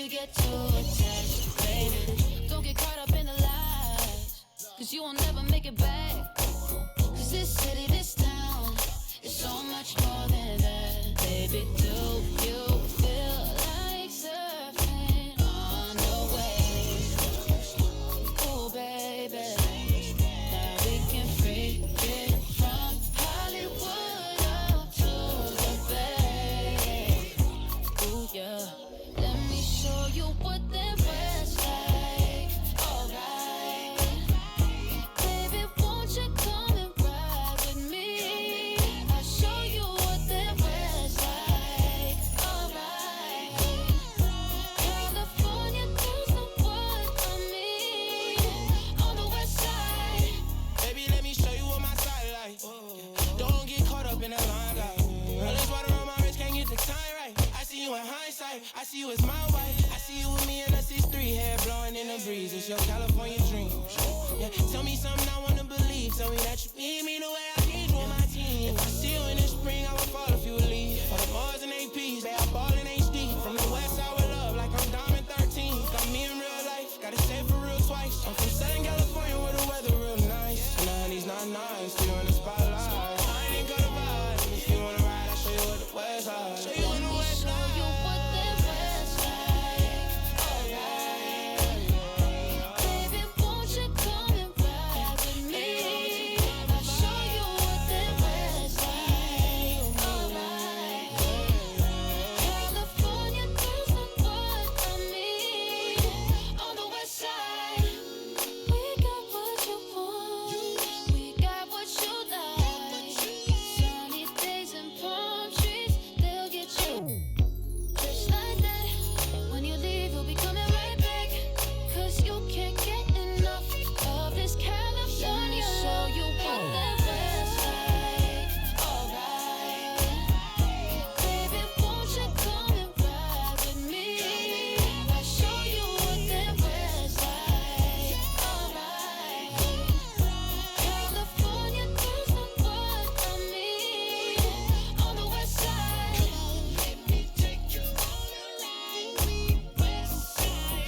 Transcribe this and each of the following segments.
we get too attached, baby. Don't get caught up in the lies, cause you won't never make it back. Cause this city, this town, is so much more than that. Baby, do you feel like surfing on the waves? Oh, baby, now we can freak it from Hollywood up to the Bay. Ooh, yeah. Let me show you what that was like. Alright. Baby, won't you come and ride with me? I'll show you what that was like. Alright. California girls know what I mean. On the west side. Baby, let me show you what my side like. Don't get caught up in that limelight. All this water on my wrist, can't get the time right. I see you in hindsight, I see you as my wife. I see you with me in a 6'3", hair blowing in the breeze. It's your California dream. Yeah, tell me something I wanna believe. Tell me that you need me the way I need you on my team. If I see you in the spring, I would fall if you would leave. For the Mars and APs, they are ball in HD. From the west side with love, like I'm Diamond 13. Got me in real life, gotta say it for real twice. I'm from Southern California where the weather real nice. And the honey's not nice, still in the spotlight. I ain't gonna vibe. If you wanna ride, I'll show you what the west side. Show you what the west Show you side. what that was like. Alright. Baby, won't you come and ride with me? I'll show you what that was like. Alright. California girls know what I mean. On the west side. We got what you want. We got what you like. Sunny days and palm trees, they'll get you. Just like that. When you leave, you'll be coming right back. Cause you can't get enough of this California. Let me show you what that was like. Alright. Baby, won't you come and ride with me? I'll show you what that was like. Alright. California girls know what I mean. On the west side. Let me take you all around the west side.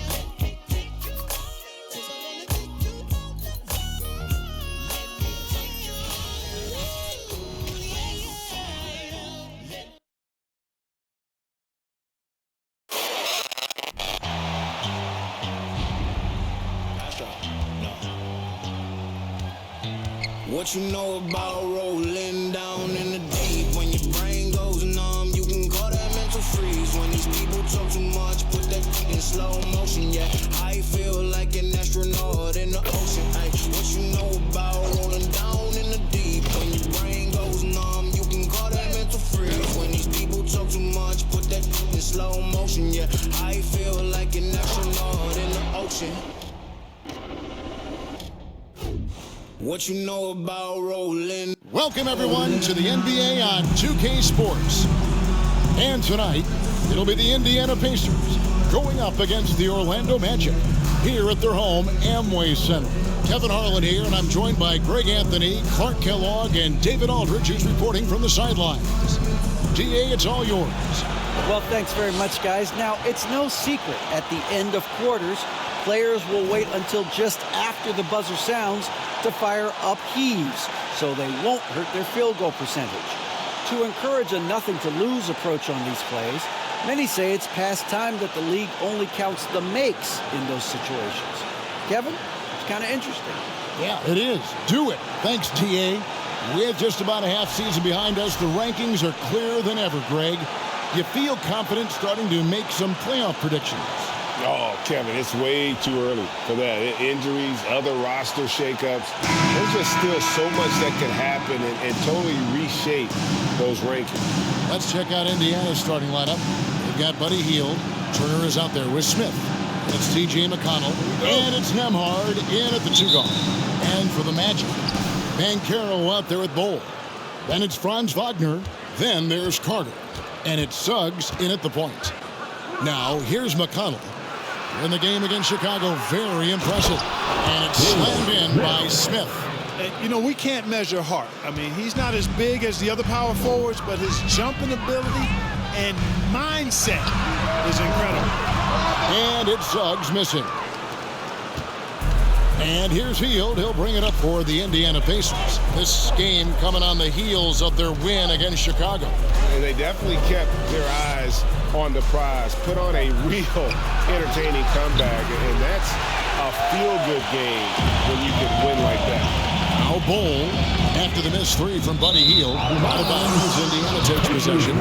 Let me take you all around. 'Cause I wanna take you all around. Let me take you all around the west side. What you know about rolling down in the deep? When your brain goes numb, you can call that mental freeze. When these people talk too much, put that in slow motion. Yeah, I feel like an astronaut in the ocean. Ay, what you know about rolling down in the deep? When your brain goes numb, you can call that mental freeze. When these people talk too much, put that in slow motion. Yeah, I feel like an astronaut in the ocean. What you know about rolling? Welcome, everyone, to the NBA on 2K Sports. And tonight, it'll be the Indiana Pacers going up against the Orlando Magic here at their home Amway Center. Kevin Harlan here, and I'm joined by Greg Anthony, Clark Kellogg, and David Aldridge, who's reporting from the sidelines. DA, it's all yours. Well, thanks very much, guys. Now, it's no secret at the end of quarters, players will wait until just after the buzzer sounds to fire up heaves, so they won't hurt their field goal percentage. To encourage a nothing-to-lose approach on these plays, many say it's past time that the league only counts the makes in those situations. Kevin, it's kind of interesting. Yeah, it is. Do it. Thanks, TA. With just about a half season behind us, the rankings are clearer than ever, Greg. You feel confident starting to make some playoff predictions? Oh, Kevin, it's way too early for that. Injuries, other roster shakeups. There's just still so much that can happen and totally reshape those rankings. Let's check out Indiana's starting lineup. They've got Buddy Hield. Turner is out there with Smith. It's T.J. McConnell. And it's Nemhard in at the 2-guard. And for the Magic, Banchero out there at Bowl. Then it's Franz Wagner. Then there's Carter. And it's Suggs in at the point. Now, here's McConnell. In the game against Chicago, very impressive. And it's slammed in by Smith. You know, we can't measure Hart. I mean, he's not as big as the other power forwards, but his jumping ability and mindset is incredible. And it's Suggs missing. And here's Hield. He'll bring it up for the Indiana Pacers. This game coming on the heels of their win against Chicago. And they definitely kept their eyes on the prize, put on a real entertaining comeback, and that's a feel-good game when you can win like that. Now Bowl, after the missed three from Buddy Hield, out of bounds, Indiana takes possession.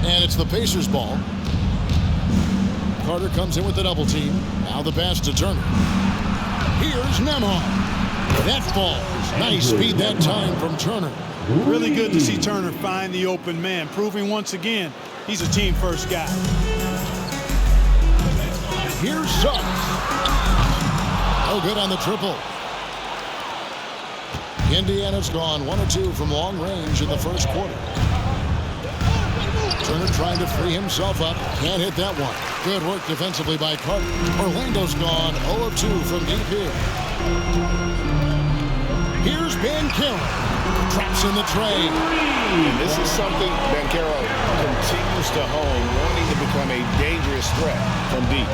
And it's the Pacers' ball. Carter comes in with the double team. Now the pass to Turner. Here's Nembhard. That falls. Nice speed that time from Turner. Really good to see Turner find the open man, proving once again he's a team-first guy. Here's Suggs. No good on the triple. Indiana's gone 1 of 2 from long range in the first quarter. Turner trying to free himself up. Can't hit that one. Good work defensively by Carter. Orlando's gone 0 of 2 from deep here. Here's Banchero. Traps in the tray. And this is something Banchero continues to hone, wanting to become a dangerous threat from deep.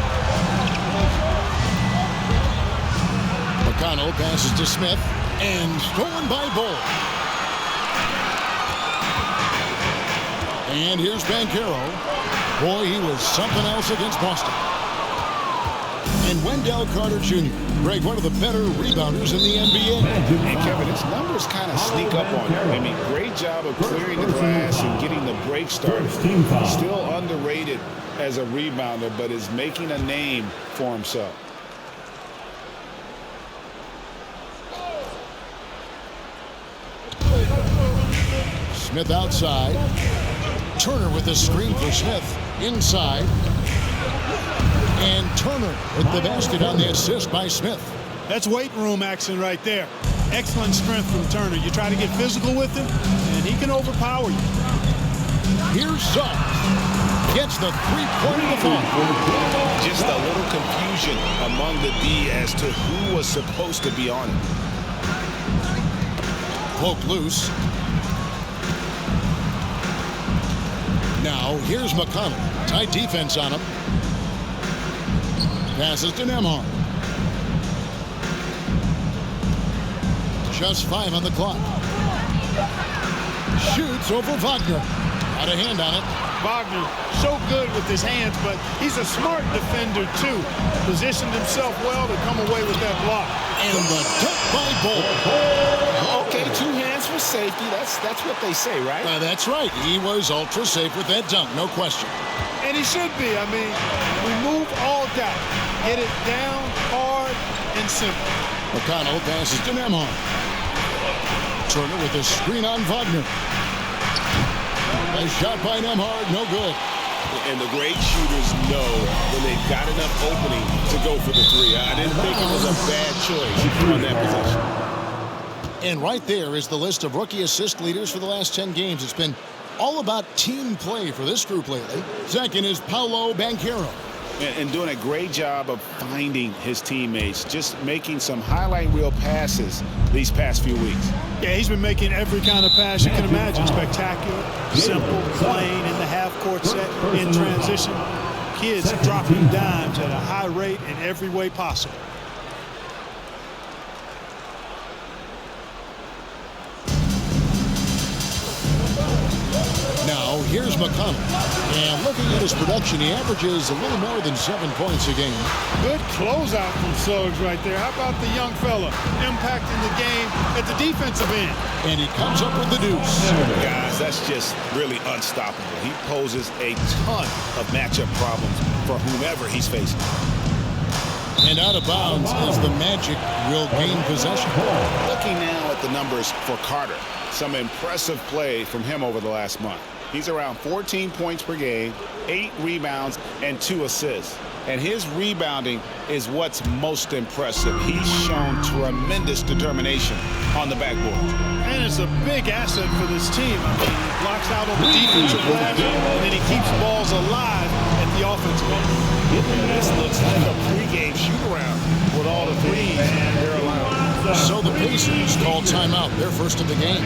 McConnell passes to Smith. And stolen by Bull. And here's Banchero. Boy, he was something else against Boston. And Wendell Carter Jr., Greg, one of the better rebounders in the NBA. And Kevin, his numbers kind of sneak up on you. I mean, great job of clearing the glass and getting the break started. Still underrated as a rebounder, but is making a name for himself. Smith outside. Turner with the screen for Smith. Inside. And Turner with the basket on the assist by Smith. That's weight room action right there. Excellent strength from Turner. You try to get physical with him, and he can overpower you. Here's Suggs. Gets the three-pointer to fall. Just a little confusion among the D as to who was supposed to be on it. Poked loose. Now, here's McConnell. Tight defense on him. Passes to Nembhard. Just 5 on the clock. Shoots over Wagner. Got a hand on it. Wagner, so good with his hands, but he's a smart defender, too. Positioned himself well to come away with that block. And the dunk by Bull. Okay, 2 hands for safety. That's what they say, right? That's right. He was ultra safe with that dunk, no question. And he should be. I mean, remove all doubt. Get it down, hard, and simple. McConnell passes to Nembhard. Turner with a screen on Wagner. A shot by Nembhard, no good. And the great shooters know when they've got enough opening to go for the 3. I didn't think it was a bad choice on that position. And right there is the list of rookie assist leaders for the last 10 games. It's been all about team play for this group lately. Second is Pablo Banchero. And doing a great job of finding his teammates, just making some highlight reel passes these past few weeks. Yeah, he's been making every kind of pass you can imagine. Spectacular, simple, plain in the half-court set, in transition. Kids dropping dimes at a high rate in every way possible. Now, here's McConnell. And looking at his production, he averages a little more than 7 points a game. Good closeout from Suggs right there. How about the young fella impacting the game at the defensive end? And he comes up with the deuce. Guys, that's just really unstoppable. He poses a ton of matchup problems for whomever he's facing. And out of bounds as the Magic will gain possession. Looking now at the numbers for Carter. Some impressive play from him over the last month. He's around 14 points per game, 8 rebounds, and 2 assists. And his rebounding is what's most impressive. He's shown tremendous determination on the backboard. And it's a big asset for this team. I mean, he blocks out on the defensive glass, and then he keeps balls alive at the offensive end. This looks like a pregame shoot-around with all the threes. So the Pacers call timeout. Their first of the game.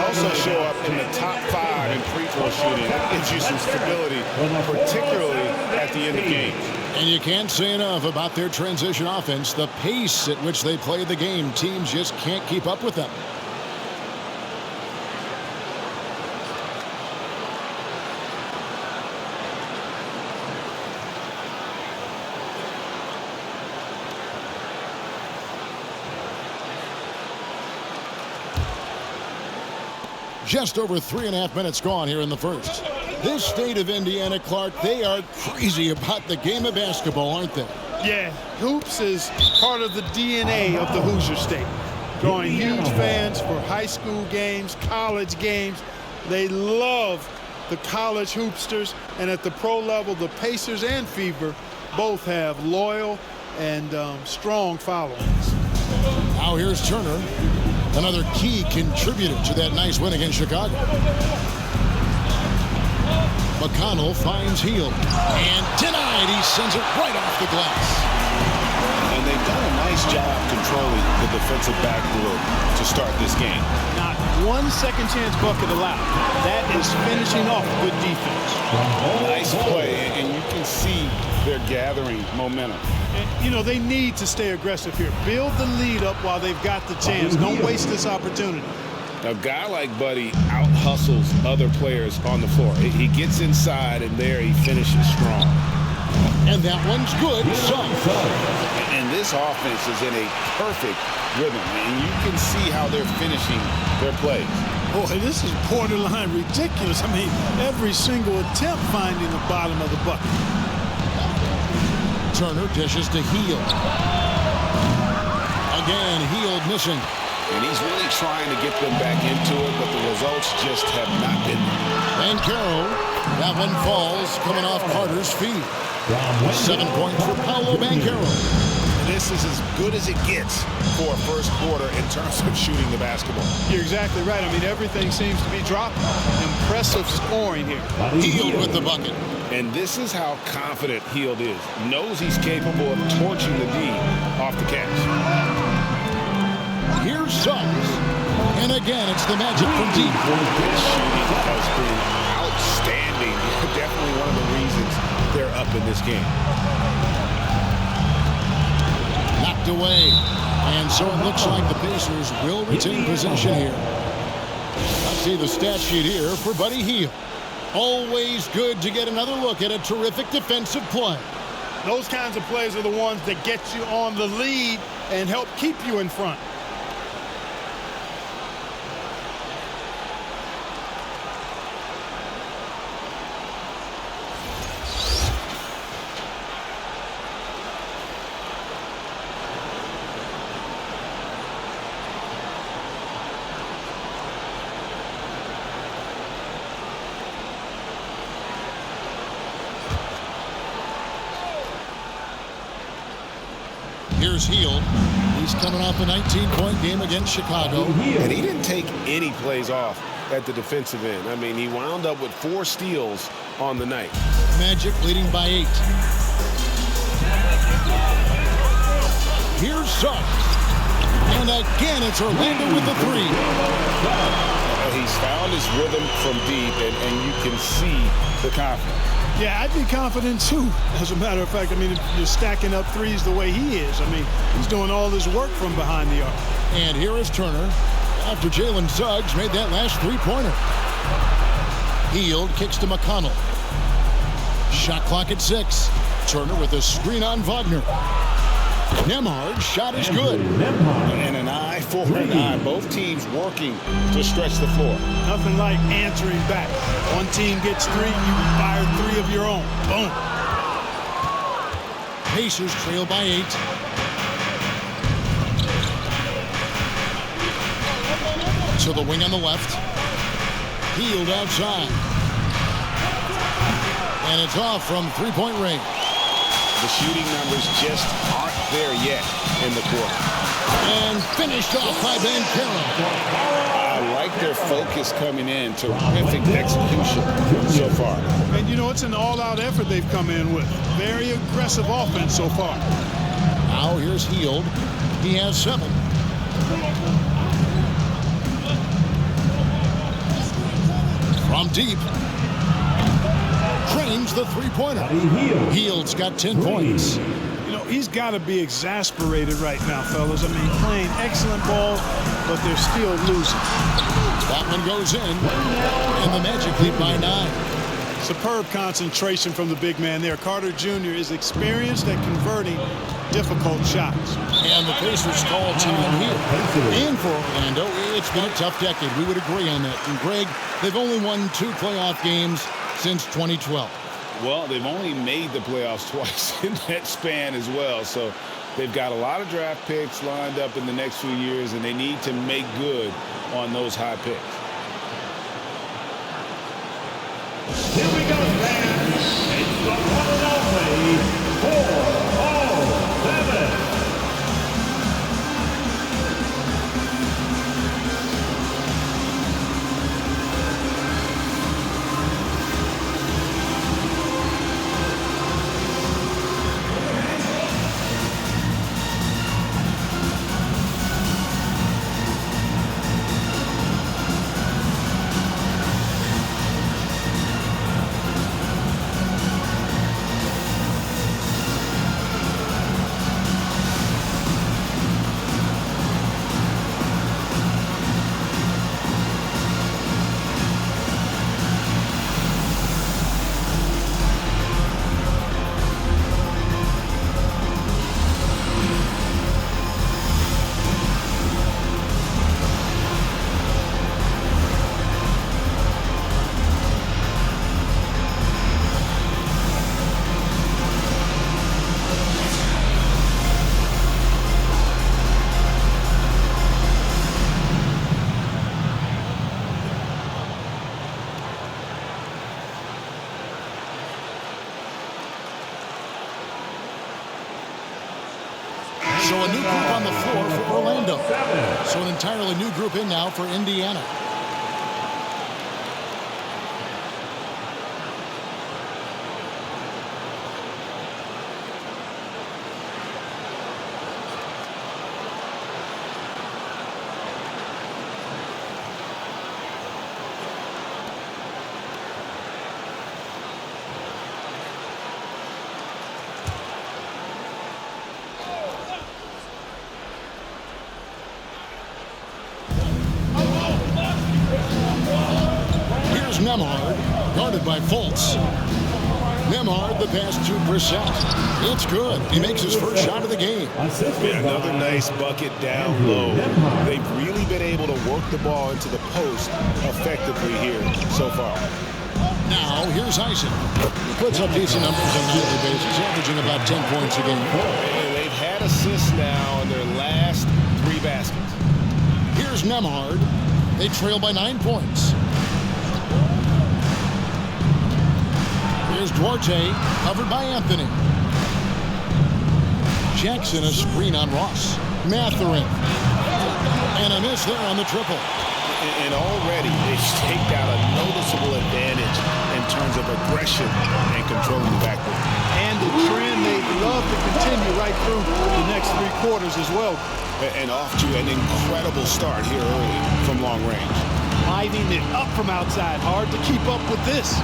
Also show up in the top 5 in free throw shooting. That gives you some stability, particularly at the end of games. And you can't say enough about their transition offense. The pace at which they play the game, teams just can't keep up with them. Just over 3.5 minutes gone here in the first. This state of Indiana, Clark, they are crazy about the game of basketball, aren't they? Yeah, hoops is part of the DNA of the Hoosier State. Drawing huge fans for high school games, college games. They love the college hoopsters, and at the pro level, the Pacers and Fever both have loyal and strong followings. Now here's Turner, another key contributor to that nice win against Chicago. McConnell finds Hield, and denied. He sends it right off the glass. And they've done a nice job controlling the defensive backboard to start this game. Not one second chance bucket allowed. That is finishing off good defense. Nice play, and you can see they're gathering momentum. And, you know, they need to stay aggressive here. Build the lead up while they've got the chance. Don't waste this opportunity. A guy like Buddy out-hustles other players on the floor. He gets inside, and there he finishes strong. And that one's good. And this offense is in a perfect rhythm, and you can see how they're finishing their plays. Boy, this is borderline ridiculous. I mean, every single attempt finding the bottom of the bucket. Turner dishes to Hield. Again, Hield missing. And he's really trying to get them back into it, but the results just have not been. Banchero, that one falls, coming off Carter's feet. 7 points for Pablo Banchero. This is as good as it gets for a first quarter in terms of shooting the basketball. You're exactly right. I mean, everything seems to be dropping. Impressive scoring here. Hield with the bucket. And this is how confident Hield is. Knows he's capable of torching the D off the catch. Here's Suggs. And again, it's the Magic from deep. This shooting has been outstanding. Definitely one of the reasons they're up in this game. Knocked away. And so it looks like the Pacers will retain possession here. Let's see the stat sheet here for Buddy Hield. Always good to get another look at a terrific defensive play. Those kinds of plays are the ones that get you on the lead and help keep you in front. Here's Hield. He's coming off a 19-point game against Chicago. And he didn't take any plays off at the defensive end. I mean, he wound up with 4 steals on the night. Magic leading by 8. Here's Suggs. And again, it's Orlando with the 3. He's found his rhythm from deep, and you can see the confidence. Yeah, I'd be confident too. As a matter of fact, I mean, if you're stacking up threes the way he is, I mean, he's doing all this work from behind the arc. And here is Turner after Jalen Suggs made that last 3-pointer. Hield kicks to McConnell. Shot clock at 6. Turner with a screen on Wagner. Nembhard's shot is good. And an eye for an eye. Both teams working to stretch the floor. Nothing like answering back. One team gets 3, you fire 3 of your own. Boom. Pacers trail by 8. To the wing on the left. Hield outside. And it's off from 3-point range. The shooting numbers just aren't there yet in the quarter. And finished off by Banchero. I like their focus coming in. Terrific execution so far. And, you know, it's an all-out effort they've come in with. Very aggressive offense so far. Now here's Hield. He has 7. From deep. Trains the 3-pointer. Hield's got 10 points. You know, he's got to be exasperated right now, fellas. I mean, playing excellent ball, but they're still losing. That one goes in, and the Magic lead by 9. Superb concentration from the big man there. Carter Jr. is experienced at converting difficult shots. And the Pacers call time here. And for Orlando, it's been a tough decade. We would agree on that. And Greg, they've only won 2 playoff games since 2012. Well, they've only made the playoffs twice in that span as well. So they've got a lot of draft picks lined up in the next few years, and they need to make good on those high picks. Here we go, fans. It's the one and only 4-0-7. So a new group on the floor for Orlando. So an entirely new group in now for Indiana. Nembhard, guarded by Fultz. Nembhard, the pass to Brissett. It's good. He makes his first shot of the game. Another nice bucket down low. They've really been able to work the ball into the post effectively here so far. Now, here's Eisen. He puts up decent numbers on a daily basis, averaging about 10 points a game. And they've had assists now in their last 3 baskets. Here's Nembhard. They trail by 9 points. Here's Duarte, covered by Anthony. Jackson, a screen on Ross. Mathurin. And a miss there on the triple. And already they've staked out a noticeable advantage in terms of aggression and controlling the backcourt. And the trend they love to continue right through the next 3 quarters as well. And off to an incredible start here early from long range. Lighting it up from outside. Hard to keep up with this.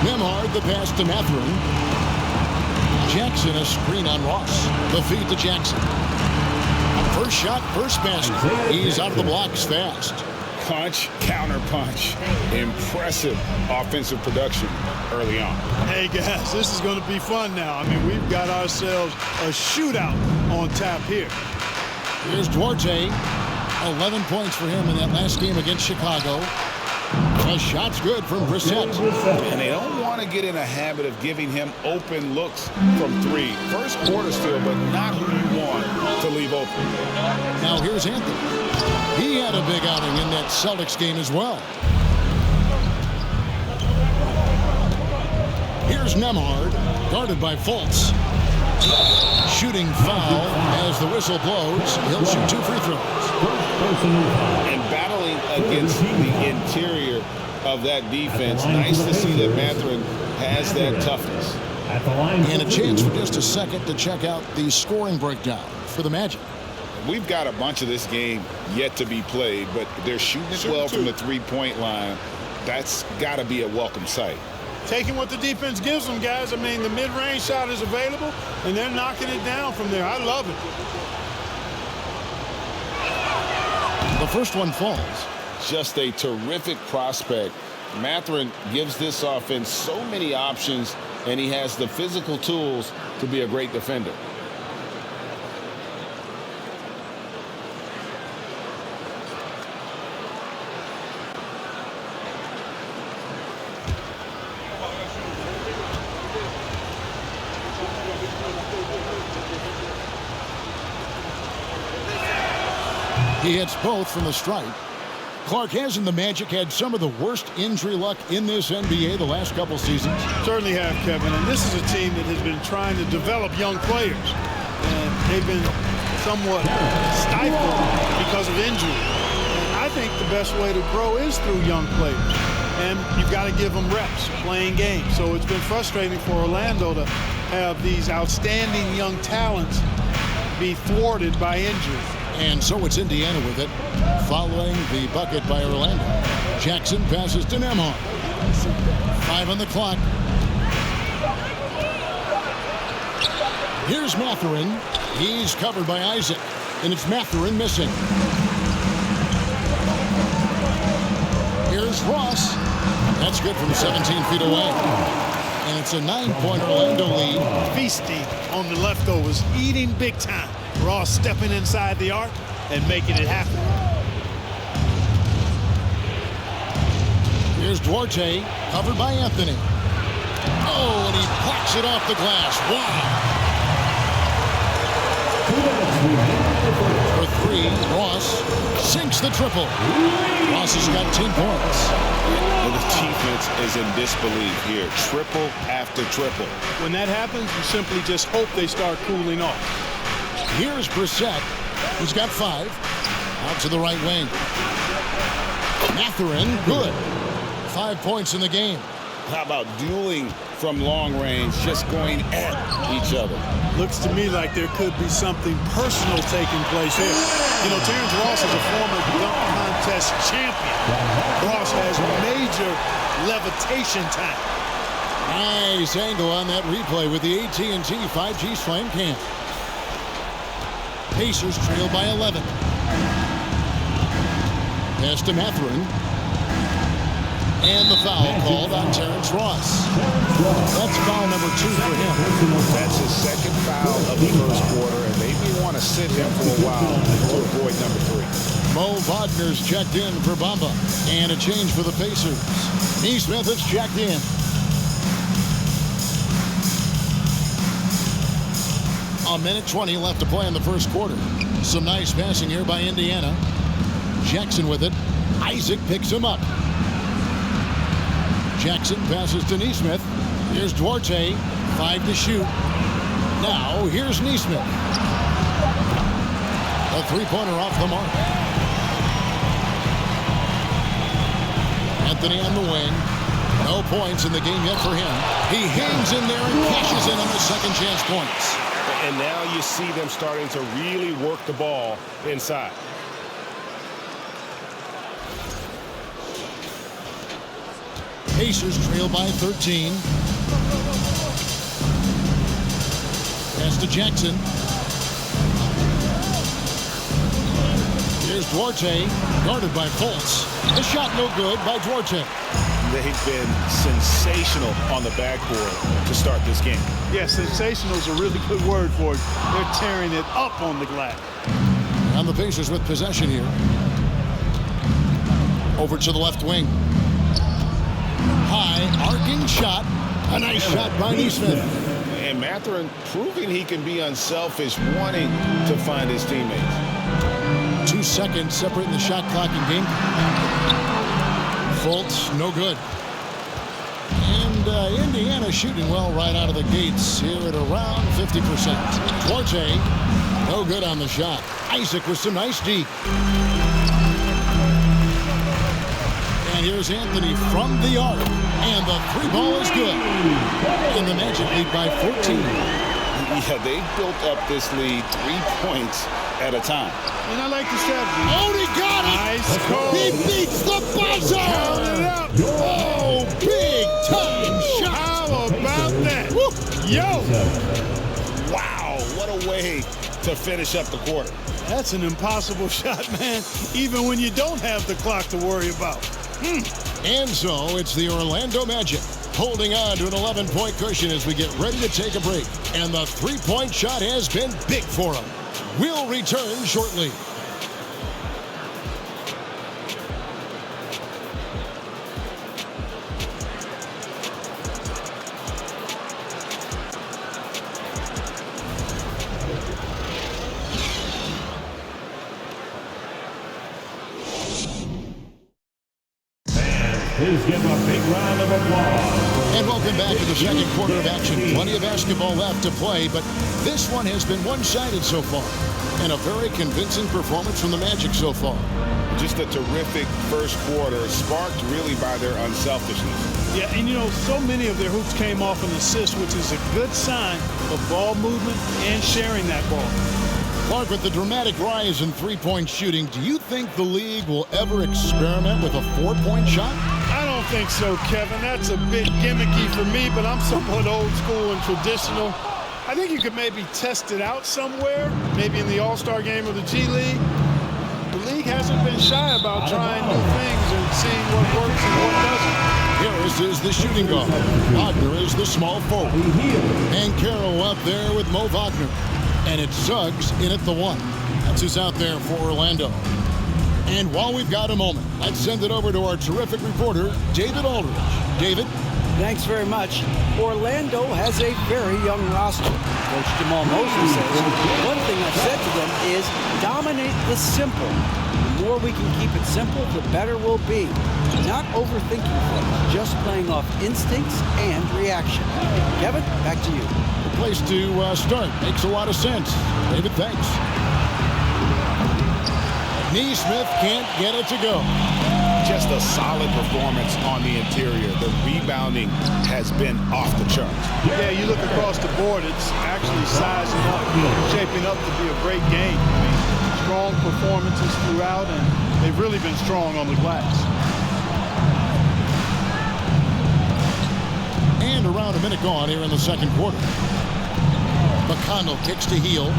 Nembhard, the pass to Mathurin. Jackson, a screen on Ross. The feed to Jackson. First shot, first basket. He's out of the blocks fast. Punch, counter punch. Impressive offensive production early on. Hey, guys, this is going to be fun now. I mean, we've got ourselves a shootout on tap here. Here's Duarte. 11 points for him in that last game against Chicago. The shot's good from Brissett. And they don't want to get in a habit of giving him open looks from 3. First quarter still, but not who you want to leave open. Now here's Anthony. He had a big outing in that Celtics game as well. Here's Nembhard, guarded by Fultz. Shooting foul as the whistle blows. He'll shoot 2 free throws. And battling against the interior of that defense, nice to see that Mathurin has that toughness. And a chance for just a second to check out the scoring breakdown for the Magic. We've got a bunch of this game yet to be played, but they're shooting it well from the 3-point line. That's got to be a welcome sight. Taking what the defense gives them, guys. I mean, the mid-range shot is available, and they're knocking it down from there. I love it. The first one falls. Just a terrific prospect. Mathurin gives this offense so many options, and he has the physical tools to be a great defender. He hits both from the stripe. Clark, hasn't the Magic had some of the worst injury luck in this NBA the last couple seasons? Certainly have, Kevin. And this is a team that has been trying to develop young players. And they've been somewhat stifled because of injury. And I think the best way to grow is through young players. And you've got to give them reps, playing games. So it's been frustrating for Orlando to have these outstanding young talents be thwarted by injury. And so it's Indiana with it, following the bucket by Orlando. Jackson passes to Nembhard. 5 on the clock. Here's Mathurin. He's covered by Isaac. And it's Mathurin missing. Here's Ross. That's good from 17 feet away. And it's a 9-point Orlando lead. Feasting on the leftovers, eating big time. Ross stepping inside the arc and making it happen. Here's Duarte, covered by Anthony. Oh, and he blocks it off the glass. Wow. For 3, Ross sinks the triple. Ross has got 10 points. And the defense is in disbelief here. Triple after triple. When that happens, you simply just hope they start cooling off. Here's Brissett. He's got 5. Out to the right wing. Mathurin, good. 5 points in the game. How about dueling from long range, just going at each other? Looks to me like there could be something personal taking place here. You know, Terrence Ross is a former dunk contest champion. Ross has major levitation time. Nice angle on that replay with the AT&T 5G Slam Cam. Pacers trail by 11. Pass to Mathurin. And the foul called on Terrence Ross. That's foul number 2 for him. That's his second foul of the first quarter, and they may want to sit him for a while to avoid number 3. Mo Wagner's checked in for Bamba. And a change for the Pacers. Neesmith is checked in. A minute 20 left to play in the first quarter. Some nice passing here by Indiana. Jackson with it. Isaac picks him up. Jackson passes to Neesmith. Here's Duarte. 5 to shoot. Now, here's Neesmith. A three-pointer off the mark. Anthony on the wing. No points in the game yet for him. He hangs in there and cashes in on the second chance points. And now you see them starting to really work the ball inside. Pacers trail by 13. Pass to Jackson. Here's Duarte, guarded by Fultz. The shot no good by Duarte. They've been sensational on the backboard to start this game. Yeah, sensational is a really good word for it. They're tearing it up on the glass. And the Pacers with possession here. Over to the left wing. High, arcing shot. A nice shot by Neesmith. And Mathurin proving he can be unselfish, wanting to find his teammates. 2 seconds separating the shot clock and game. Fultz, no good. And Indiana shooting well right out of the gates here at around 50%. Duarte, no good on the shot. Isaac with some nice D. And here's Anthony from the arc. And the three ball is good. And the Magic lead by 14. Yeah, they built up this lead 3 points at a time. And I like the strategy. Oh, he got it! Nice call. He beats the buzzer! Count it up. Oh, big time shot! How about that? Woo. Yo! Wow, what a way to finish up the quarter. That's an impossible shot, man, even when you don't have the clock to worry about. And so it's the Orlando Magic holding on to an 11-point cushion as we get ready to take a break. And the three-point shot has been big for them. We'll return shortly. Please give a big round of applause. And welcome back to the second quarter of action. Plenty of basketball left to play, but this one has been one-sided so far. And a very convincing performance from the Magic so far. Just a terrific first quarter, sparked really by their unselfishness. Yeah, and you know, so many of their hoops came off an assist, which is a good sign of ball movement and sharing that ball. Clark, with the dramatic rise in three-point shooting, do you think the league will ever experiment with a four-point shot? I don't think so, Kevin. That's a bit gimmicky for me, but I'm somewhat old school and traditional. I think you could maybe test it out somewhere, maybe in the All-Star game or the G League. The league hasn't been shy about trying new things and seeing what works and what doesn't. Harris is the shooting guard. Wagner is the small forward. Banchero up there with Mo Wagner. And it's Suggs in at the one. That's who's out there for Orlando. And while we've got a moment, let's send it over to our terrific reporter, David Aldridge. David? Thanks very much. Orlando has a very young roster. Coach Jamal Mosley says, one thing I've said to them is dominate the simple. The more we can keep it simple, the better we'll be. Not overthinking things, just playing off instincts and reaction. Kevin, back to you. The place to start. Makes a lot of sense. David, thanks. Neesmith can't get it to go. Just a solid performance on the interior. The rebounding has been off the charts. Yeah, you look across the board, it's actually sizing up, shaping up to be a great game. Strong performances throughout, and they've really been strong on the glass. And around a minute gone here in the second quarter. McConnell kicks to Hield.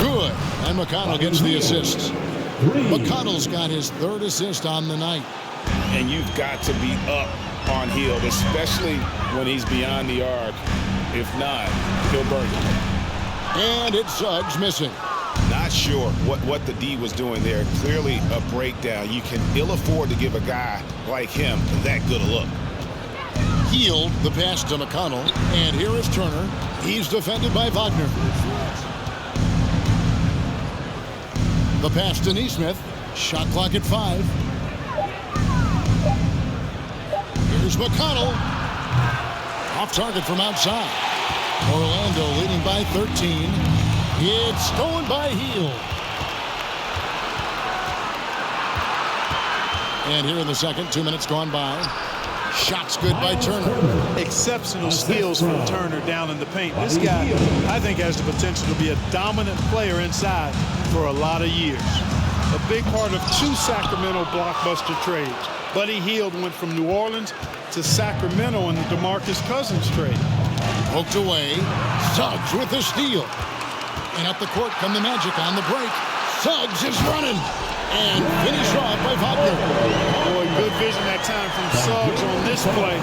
Good. And McConnell gets the assist. McConnell's got his third assist on the night. And you've got to be up on Hield, especially when he's beyond the arc. If not, he'll burn you. And it's Suggs missing. Not sure what the D was doing there. Clearly a breakdown. You can ill afford to give a guy like him that good a look. Hield the pass to McConnell. And here is Turner. He's defended by Wagner. The pass to Neesmith. Shot clock at 5. Here's McConnell. Off target from outside. Orlando leading by 13. It's stolen by Hield. And here in the second, 2 minutes gone by. Shots good by Turner. Exceptional skills from Turner down in the paint. This guy, I think, has the potential to be a dominant player inside for a lot of years. A big part of 2 Sacramento blockbuster trades. Buddy Hield went from New Orleans to Sacramento in the DeMarcus Cousins trade. Poked away. Suggs with the steal. And up the court come the Magic on the break. Suggs is running. And finished off by Pablo. Boy, good vision that time from Suggs on this play.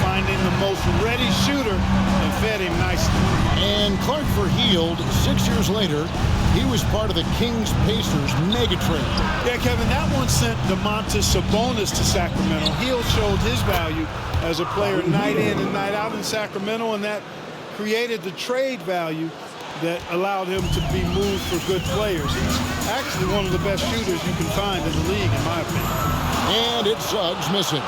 Finding the most ready shooter and fed him nicely. And Clark for Hield, 6 years later, he was part of the Kings-Pacers mega trade. Yeah, Kevin, that one sent Domantas Sabonis to Sacramento. Hield showed his value as a player night in and night out in Sacramento, and that created the trade value that allowed him to be moved for good players. He's actually one of the best shooters you can find in the league, in my opinion. And it's Suggs missing.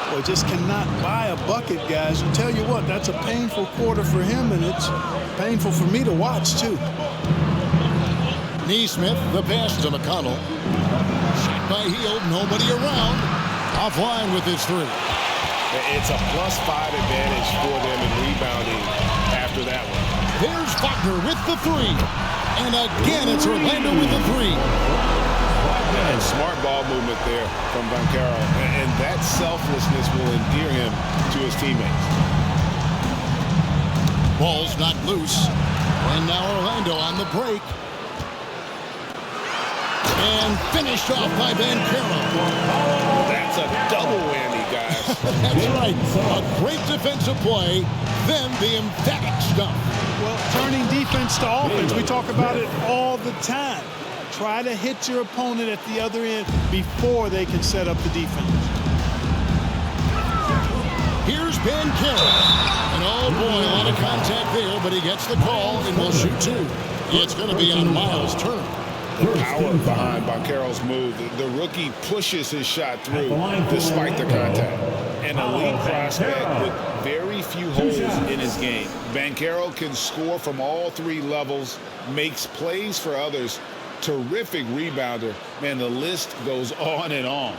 Well, just cannot buy a bucket, guys. And tell you what, that's a painful quarter for him, and it's painful for me to watch, too. Neesmith, the pass to McConnell. Shot by Hield, nobody around. Offline with his 3. It's a +5 advantage for them in rebounding after that one. There's Wagner with the 3. And again, it's Orlando with the 3. And smart ball movement there from Banchero. And that selflessness will endear him to his teammates. Ball's not loose. And now Orlando on the break. And finished off by Banchero. That's a double whammy, guys. That's right. A great defensive play, then the emphatic stuff. Well, turning defense to offense, we talk about it all the time. Try to hit your opponent at the other end before they can set up the defense. Here's Banchero. And oh boy, a lot of contact there, but he gets the call and will shoot 2. It's going to be on Miles Turner. Power behind Banchero's move. The rookie pushes his shot through despite the contact. An elite prospect with very few holes in his game. Banchero can score from all 3 levels, makes plays for others, terrific rebounder. Man, the list goes on and on.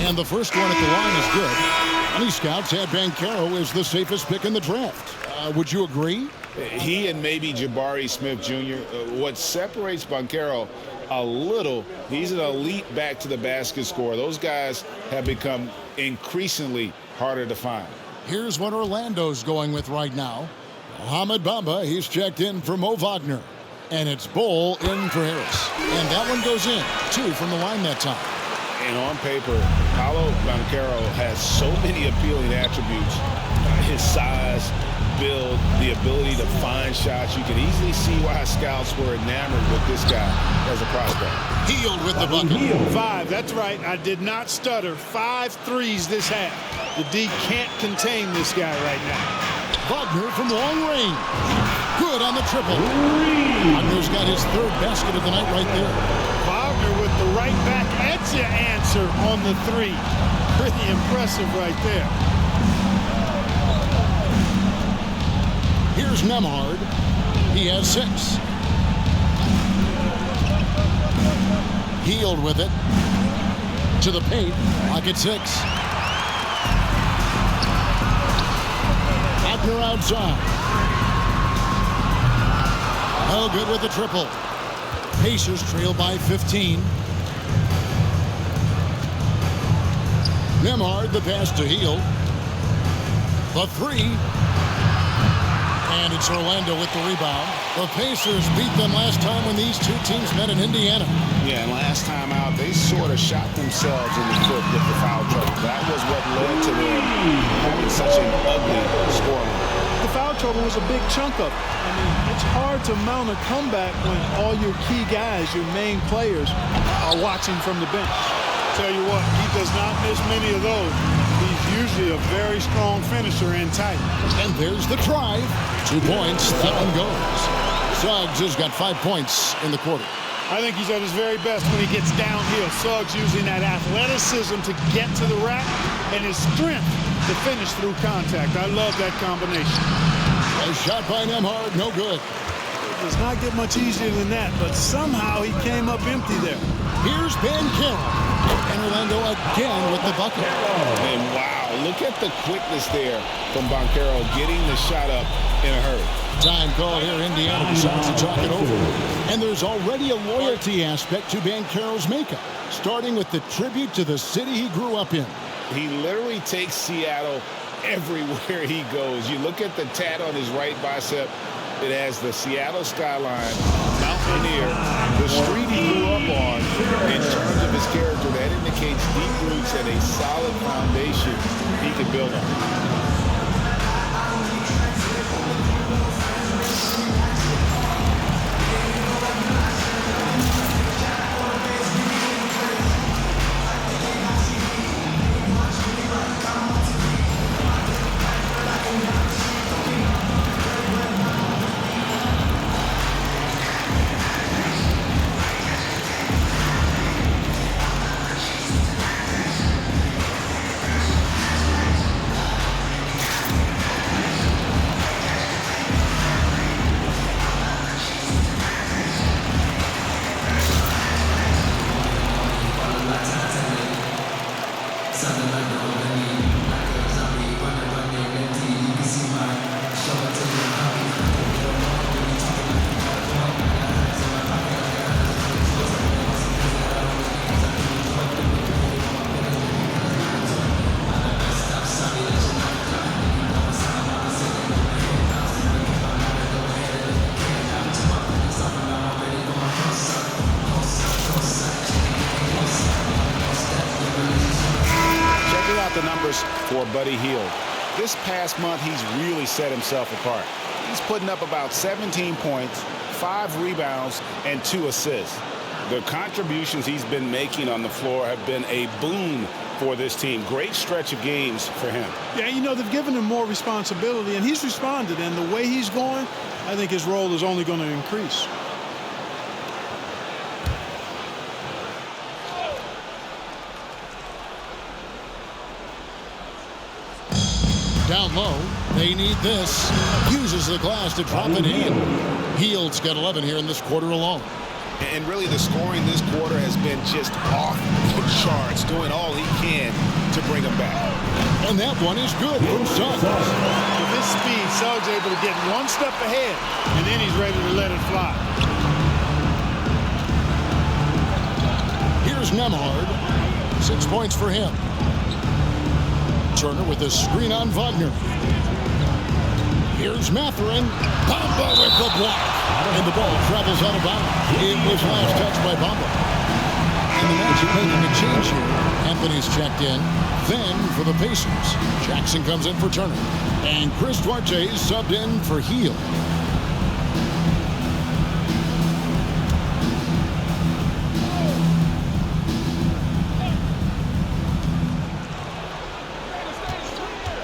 And the first one at the line is good. Many scouts had Banchero as the safest pick in the draft. Would you agree? He and maybe Jabari Smith Jr. What separates Banchero a little, he's an elite back to the basket scorer. Those guys have become increasingly harder to find. Here's what Orlando's going with right now. Mohamed Bamba, he's checked in for Mo Wagner. And it's Bull in for Harris. And that one goes in. 2 from the line that time. And on paper, Pablo Banchero has so many appealing attributes. His size, build, the ability to find shots. You can easily see why scouts were enamored with this guy as a prospect. Hield with the bucket. 5, that's right. I did not stutter. 5 threes this half. The D can't contain this guy right now. Wagner from long range. Good on the triple. Wagner's got his 3rd basket of the night right there. Wagner with the right back edge answer on the 3. Pretty impressive right there. Here's Nemhard. He has 6. Hield with it. To the paint. Pocket 6. Wagner outside. Oh, good with the triple. Pacers trail by 15. Nemhard, the pass to Hield. The 3. And it's Orlando with the rebound. The Pacers beat them last time when these 2 teams met in Indiana. Yeah, and last time out, they sort of shot themselves in the foot with the foul trouble. That was what led to them having such an ugly scoreline. The foul trouble was a big chunk of it. I mean, it's hard to mount a comeback when all your key guys, your main players, are watching from the bench. Tell you what, he does not miss many of those. He's usually a very strong finisher and tight. And there's the drive. 2 points, that one goes. Suggs has got 5 points in the quarter. I think he's at his very best when he gets downhill. Suggs using that athleticism to get to the rack and his strength to finish through contact. I love that combination. A shot by Nembhard, no good. It does not get much easier than that, but somehow he came up empty there. Here's Banchero. And Orlando again with the bucket. And wow, look at the quickness there from Banchero getting the shot up in a hurry. Time call here. Indiana decides to talk it over. And there's already a loyalty aspect to Banchero's makeup, starting with the tribute to the city he grew up in. He literally takes Seattle everywhere he goes. You look at the tat on his right bicep. It has the Seattle skyline, Mount Rainier, the street he grew up on. In terms of his character, that indicates deep roots and a solid foundation he can build on. For Buddy Hield. This past month, he's really set himself apart. He's putting up about 17 points, 5 rebounds, and 2 assists. The contributions he's been making on the floor have been a boon for this team. Great stretch of games for him. Yeah, you know, they've given him more responsibility, and he's responded. And the way he's going, I think his role is only going to increase. Down low, they need this. Uses the glass to drop it in. Hield's got 11 here in this quarter alone. And really the scoring this quarter has been just off the charts, doing all he can to bring him back. And that one is good from Suggs. With his speed, Suggs able to get one step ahead, and then he's ready to let it fly. Here's Nembhard. 6 points for him. Turner with a screen on Wagner. Here's Mathurin. Pablo with the block. And the ball travels out of bounds. It was last touched by Pablo. And the Magic making a change here. Anthony's checked in. Then for the Pacers, Jackson comes in for Turner. And Chris Duarte is subbed in for Hield.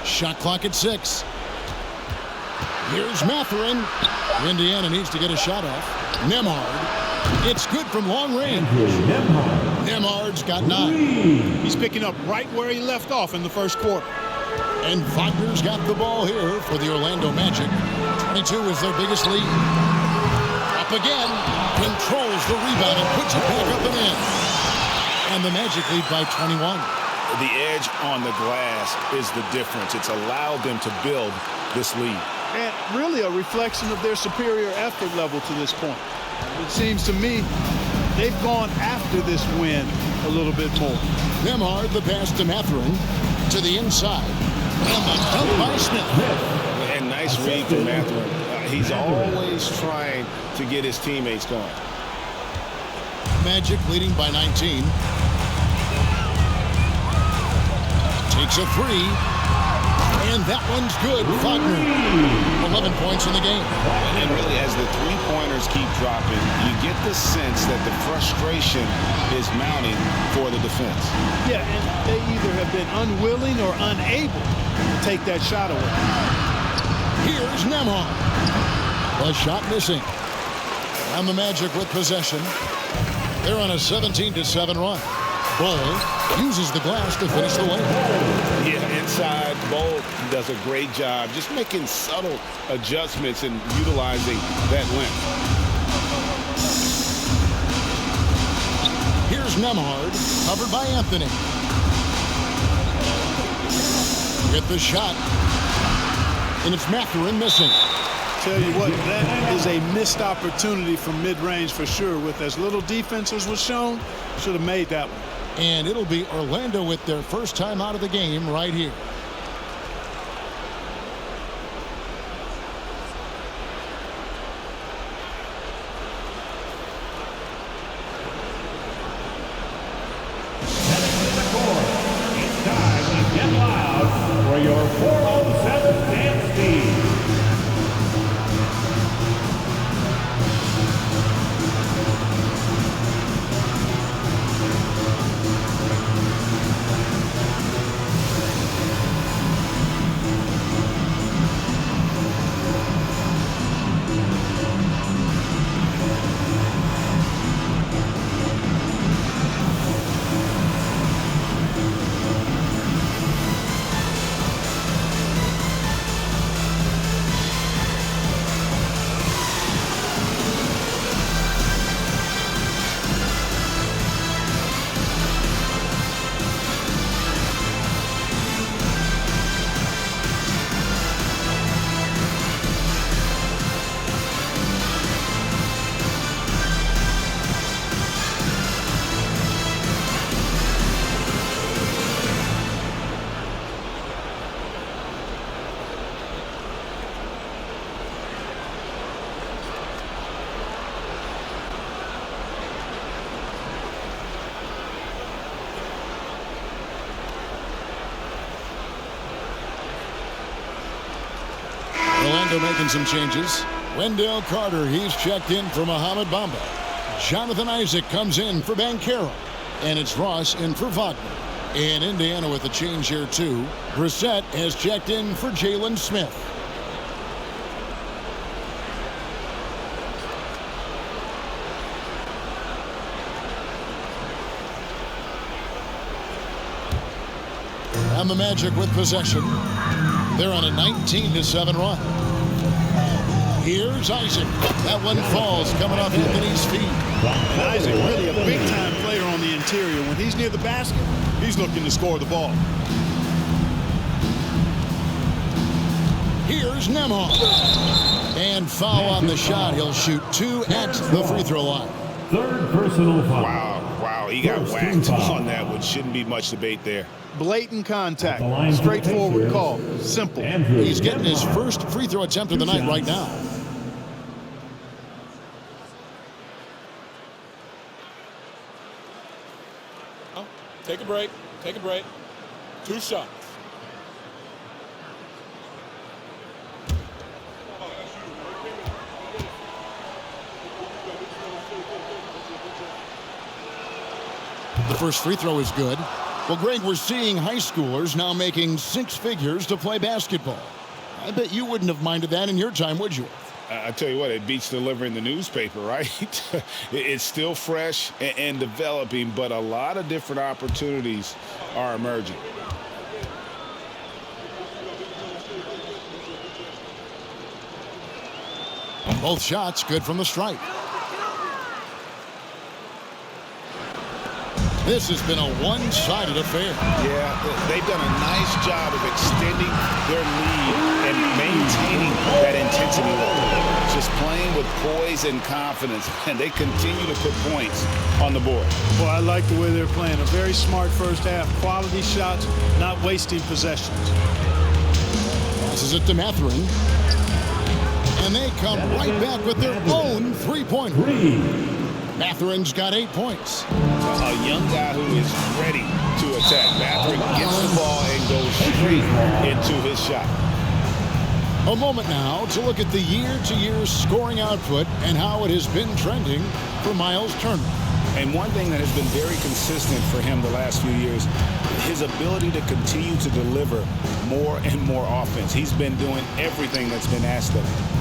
Shot clock at 6. Here's Mathurin. Indiana needs to get a shot off. Nembhard. It's good from long range. Nembhard's got 9. He's picking up right where he left off in the first quarter. And Wagner's got the ball here for the Orlando Magic. 22 is their biggest lead. Up again. Controls the rebound and puts it back up and in. And the Magic lead by 21. The edge on the glass is the difference. It's allowed them to build this lead. And really a reflection of their superior effort level to this point. It seems to me they've gone after this win a little bit more. Nembhard, the pass to Mathurin, to the inside. And the dunk by Smith. And nice read from Mathurin. He's always trying to get his teammates going. Magic leading by 19. Takes a 3. And that one's good. Wagner, 11 points in the game. And really, as the three-pointers keep dropping, you get the sense that the frustration is mounting for the defense. Yeah, and they either have been unwilling or unable to take that shot away. Here's Nembhard. The shot missing. And the Magic with possession. They're on a 17-7 run. Bull uses the glass to finish the layup. Yeah, inside, Bull does a great job just making subtle adjustments and utilizing that length. Here's Nemhard, covered by Anthony. Get the shot. And it's Mathurin missing. Tell you what, that is a missed opportunity from mid-range for sure. With as little defense as was shown, should have made that one. And it'll be Orlando with their first time out of the game right here. It's time to get loud for your 407 dance team. Orlando making some changes. Wendell Carter, he's checked in for Mohamed Bamba. Jonathan Isaac comes in for Banchero. And it's Ross in for Wagner. And Indiana with a change here too. Brissett has checked in for Jalen Smith. And the Magic with possession. They're on a 19-7 run. Here's Isaac. That one falls coming off Anthony's feet. And Isaac really a big-time player on the interior. When he's near the basket, he's looking to score the ball. Here's Nemhard. And foul on the shot. He'll shoot 2 at the free throw line. Third personal foul. Wow, he got whacked on that, which shouldn't be much debate there. Blatant contact. Straightforward call. Simple. He's getting his first free throw attempt of the night right now. Take a break. Take a break. 2 shots. The first free throw is good. Well, Greg, we're seeing high schoolers now making 6 figures to play basketball. I bet you wouldn't have minded that in your time, would you? I tell you what, it beats delivering the newspaper, right? It's still fresh and developing, but a lot of different opportunities are emerging. Both shots good from the stripe. This has been a one-sided affair. Yeah, they've done a nice job of extending their lead and maintaining that intensity level. Just playing with poise and confidence, and they continue to put points on the board. Well, I like the way they're playing. A very smart first half. Quality shots, not wasting possessions. Passes it to Mathurin. And they come right back with their own three-pointer. Mathurin's got 8 points. A young guy who is ready to attack. Mathurin gets the ball and goes straight into his shot. A moment now to look at the year-to-year scoring output and how it has been trending for Miles Turner. And one thing that has been very consistent for him the last few years, his ability to continue to deliver more and more offense. He's been doing everything that's been asked of him.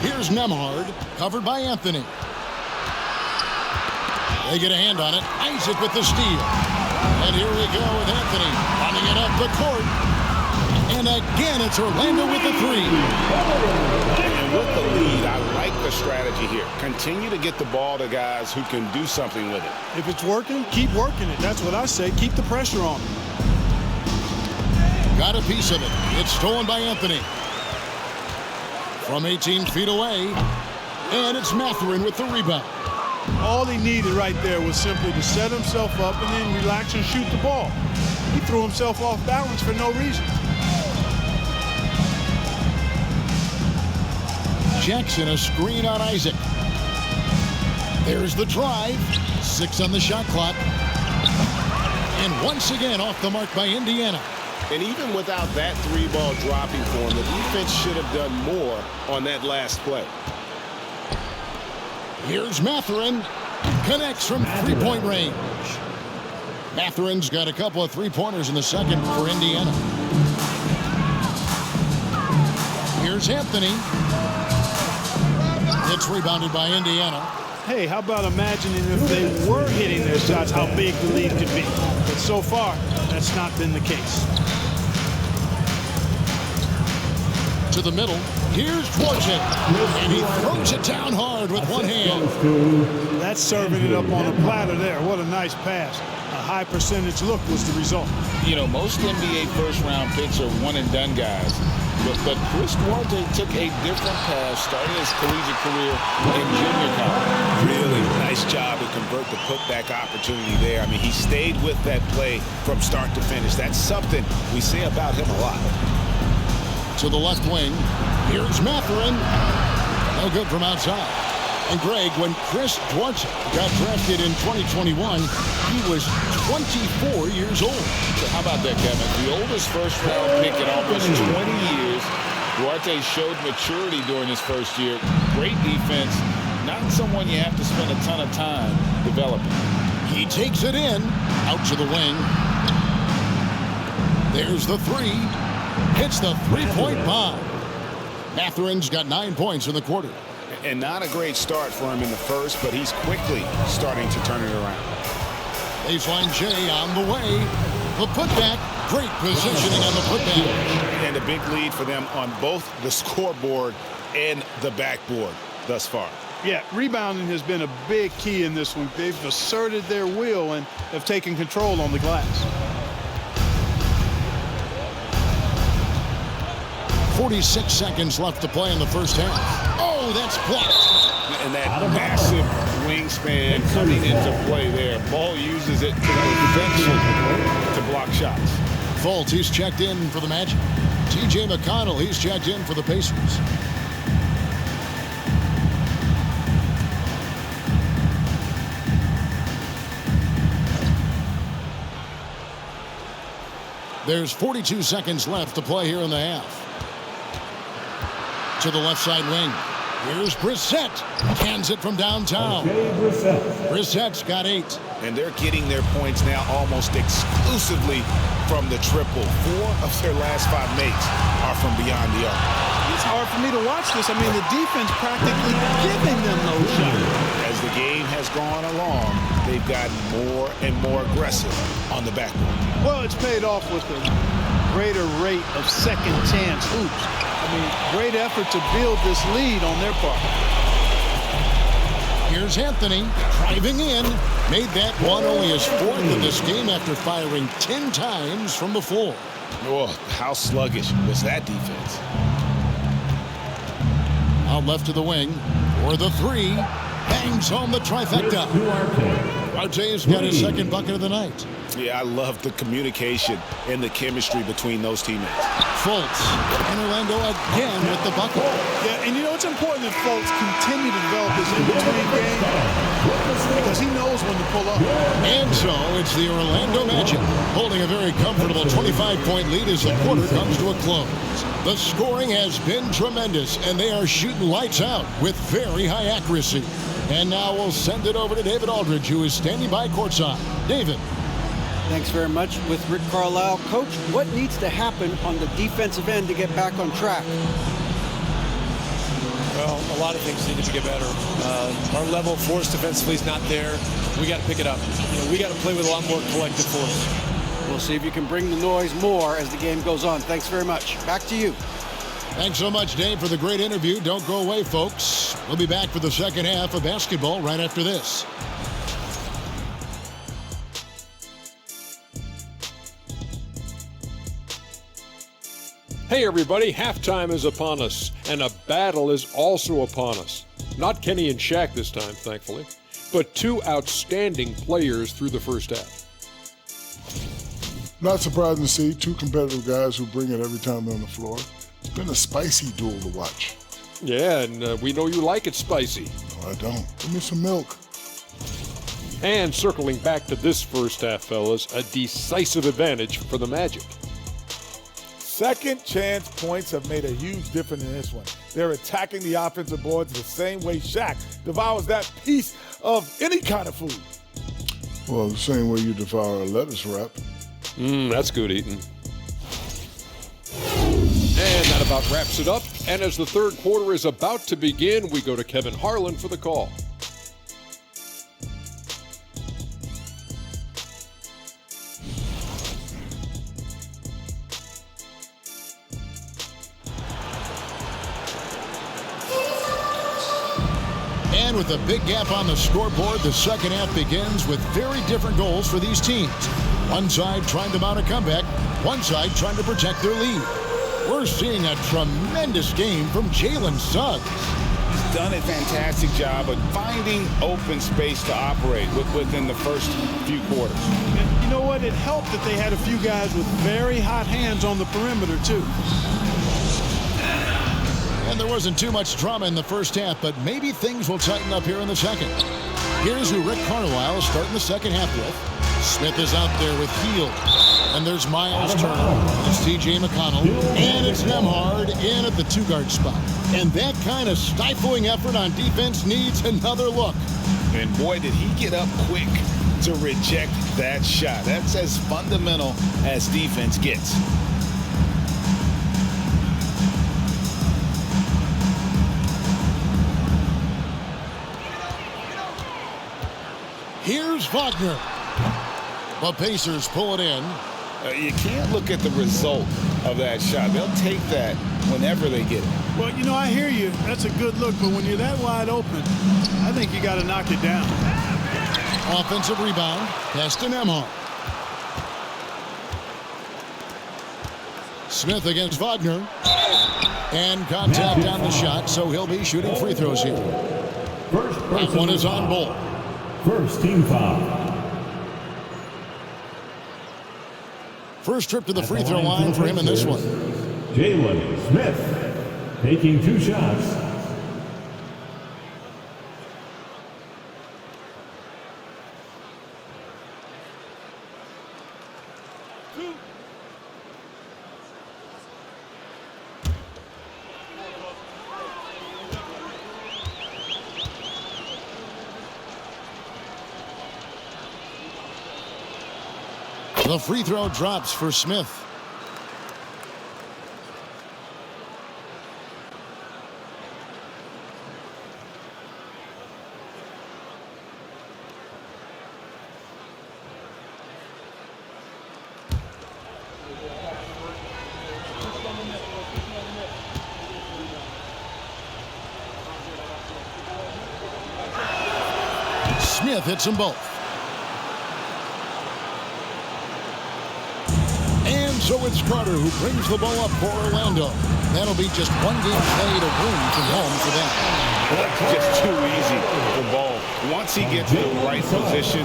Here's Nemhard, covered by Anthony. They get a hand on it. Isaac with the steal. And here we go with Anthony running it up the court. And again, it's Orlando with the three. And with the lead, I like the strategy here. Continue to get the ball to guys who can do something with it. If it's working, keep working it. That's what I say. Keep the pressure on. Got a piece of it. It's stolen by Anthony. From 18 feet away. And it's Mathurin with the rebound. All he needed right there was simply to set himself up and then relax and shoot the ball. He threw himself off balance for no reason. Jackson, a screen on Isaac. There's the drive. 6 on the shot clock. And once again off the mark by Indiana. And even without that three-ball dropping for him, the defense should have done more on that last play. Here's Mathurin. Connects from three-point range. Mathurin's got a couple of three-pointers in the second for Indiana. Here's Anthony. It's rebounded by Indiana. Hey, how about imagining if they were hitting their shots, how big the lead could be. But so far, that's not been the case. To the middle. Here's Duarte. And he throws it down hard with one hand. That's serving it up on a platter there. What a nice pass. A high percentage look was the result. You know, most NBA first-round picks are one-and-done guys. But Chris Duarte took a different path, started his collegiate career in junior college. Really nice job to convert the putback opportunity there. I mean, he stayed with that play from start to finish. That's something we say about him a lot. To the left wing. Here's Mathurin. No good from outside. And Greg, when Chris Duarte got drafted in 2021, he was 24 years old. So how about that, Kevin? The oldest first-round pick in almost 20 years. Duarte showed maturity during his first year. Great defense. Not someone you have to spend a ton of time developing. He takes it in. Out to the wing. There's the three. Hits the three-point bomb. Mathurin's got 9 points in the quarter. And not a great start for him in the first, but he's quickly starting to turn it around. Baseline J on the way. The putback. Great positioning on the putback. And a big lead for them on both the scoreboard and the backboard thus far. Yeah, rebounding has been a big key in this one. They've asserted their will and have taken control on the glass. 46 seconds left to play in the first half. Oh, that's blocked. And that massive wingspan coming into play there. Ball uses it to perfection to block shots. Fultz, he's checked in for the Magic. TJ McConnell, he's checked in for the Pacers. There's 42 seconds left to play here in the half. To the left side wing. Here's Brissett. Cans it from downtown. Brissett's got 8. And they're getting their points now almost exclusively from the triple. 4 of their last 5 makes are from beyond the arc. It's hard for me to watch this. I mean, the defense practically giving them those shots. As the game has gone along, they've gotten more and more aggressive on the backboard. Well, it's paid off with a greater rate of second chance hoops. I mean, great effort to build this lead on their part. Here's Anthony driving in. Made that one only his 4th in this game after firing 10 times from the floor. Oh, how sluggish was that defense? Out left to the wing for the 3. Bangs home the trifecta. Duarte's got his second bucket of the night. Yeah, I love the communication and the chemistry between those teammates. Fultz and Orlando again with the bucket. Yeah, and you know it's important that Fultz continue to develop his in-between game because he knows when to pull up. And so it's the Orlando Magic holding a very comfortable 25-point lead as the quarter comes to a close. The scoring has been tremendous, and they are shooting lights out with very high accuracy. And now we'll send it over to David Aldridge, who is standing by courtside. David. Thanks very much. With Rick Carlisle, Coach, what needs to happen on the defensive end to get back on track? Well, a lot of things needed to get better. Our level of force defensively is not there. We got to pick it up. We got to play with a lot more collective force. We'll see if you can bring the noise more as the game goes on. Thanks very much. Back to you. Thanks so much, Dave, for the great interview. Don't go away, folks. We'll be back for the second half of basketball right after this. Hey everybody, halftime is upon us, and a battle is also upon us. Not Kenny and Shaq this time, thankfully, but two outstanding players through the first half. Not surprising to see two competitive guys who bring it every time they're on the floor. It's been a spicy duel to watch. Yeah, and we know you like it spicy. No, I don't. Give me some milk. And circling back to this first half, fellas, a decisive advantage for the Magic. Second chance points have made a huge difference in this one. They're attacking the offensive boards the same way Shaq devours that piece of any kind of food. Well, the same way you devour a lettuce wrap. That's good eating. And that about wraps it up. And as the third quarter is about to begin, we go to Kevin Harlan for the call. And with a big gap on the scoreboard, the second half begins with very different goals for these teams. One side trying to mount a comeback, one side trying to protect their lead. We're seeing a tremendous game from Jalen Suggs. He's done a fantastic job of finding open space to operate within the first few quarters. And you know what? It helped that they had a few guys with very hot hands on the perimeter, too. And there wasn't too much drama in the first half, but maybe things will tighten up here in the second. Here's who Rick Carlisle is starting the second half with. Smith is out there with Hield. And there's Miles Turner. It's T.J. McConnell. And it's Nemhard in at the two-guard spot. And that kind of stifling effort on defense needs another look. And boy, did he get up quick to reject that shot. That's as fundamental as defense gets. Here's Wagner. The Pacers pull it in. You can't look at the result of that shot. They'll take that whenever they get it. Well, you know, I hear you. That's a good look, but when you're that wide open, I think you got to knock it down. Offensive rebound. Pass to Nemhard. Smith against Wagner. And contact on the shot, so he'll be shooting free throws here. That one is on ball. First team foul. First trip to the free throw line for him in this one. Jalen Smith taking two shots. The free throw drops for Smith. Smith hits them both. So it's Carter who brings the ball up for Orlando. That'll be just one game played away from home for them. That's just too easy for Ball. Once he gets in the right position,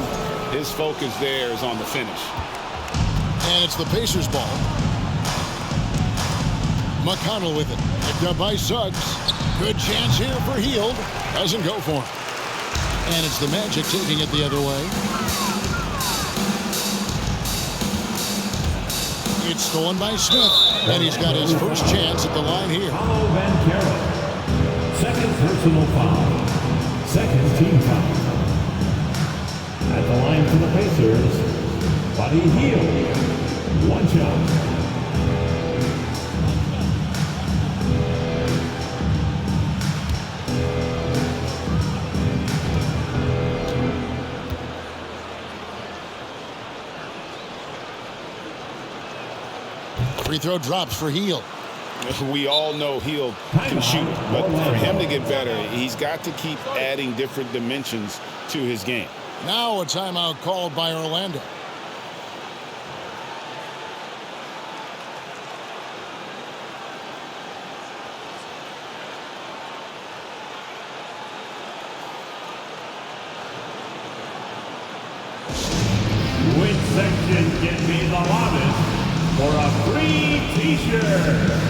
his focus there is on the finish. And it's the Pacers ball. McConnell with it. Picked up by Suggs. Good chance here for Hield. Doesn't go for him. And it's the Magic taking it the other way. It's stolen by Smith, and he's got his first chance at the line here. Pablo Banchero. Second personal foul. Second team foul. At the line for the Pacers, Buddy Hield. One shot. Free throw drops for Hield. We all know Hield can shoot, but for him to get better, he's got to keep adding different dimensions to his game. Now a timeout called by Orlando. Which section can be the loudest for a free t-shirt?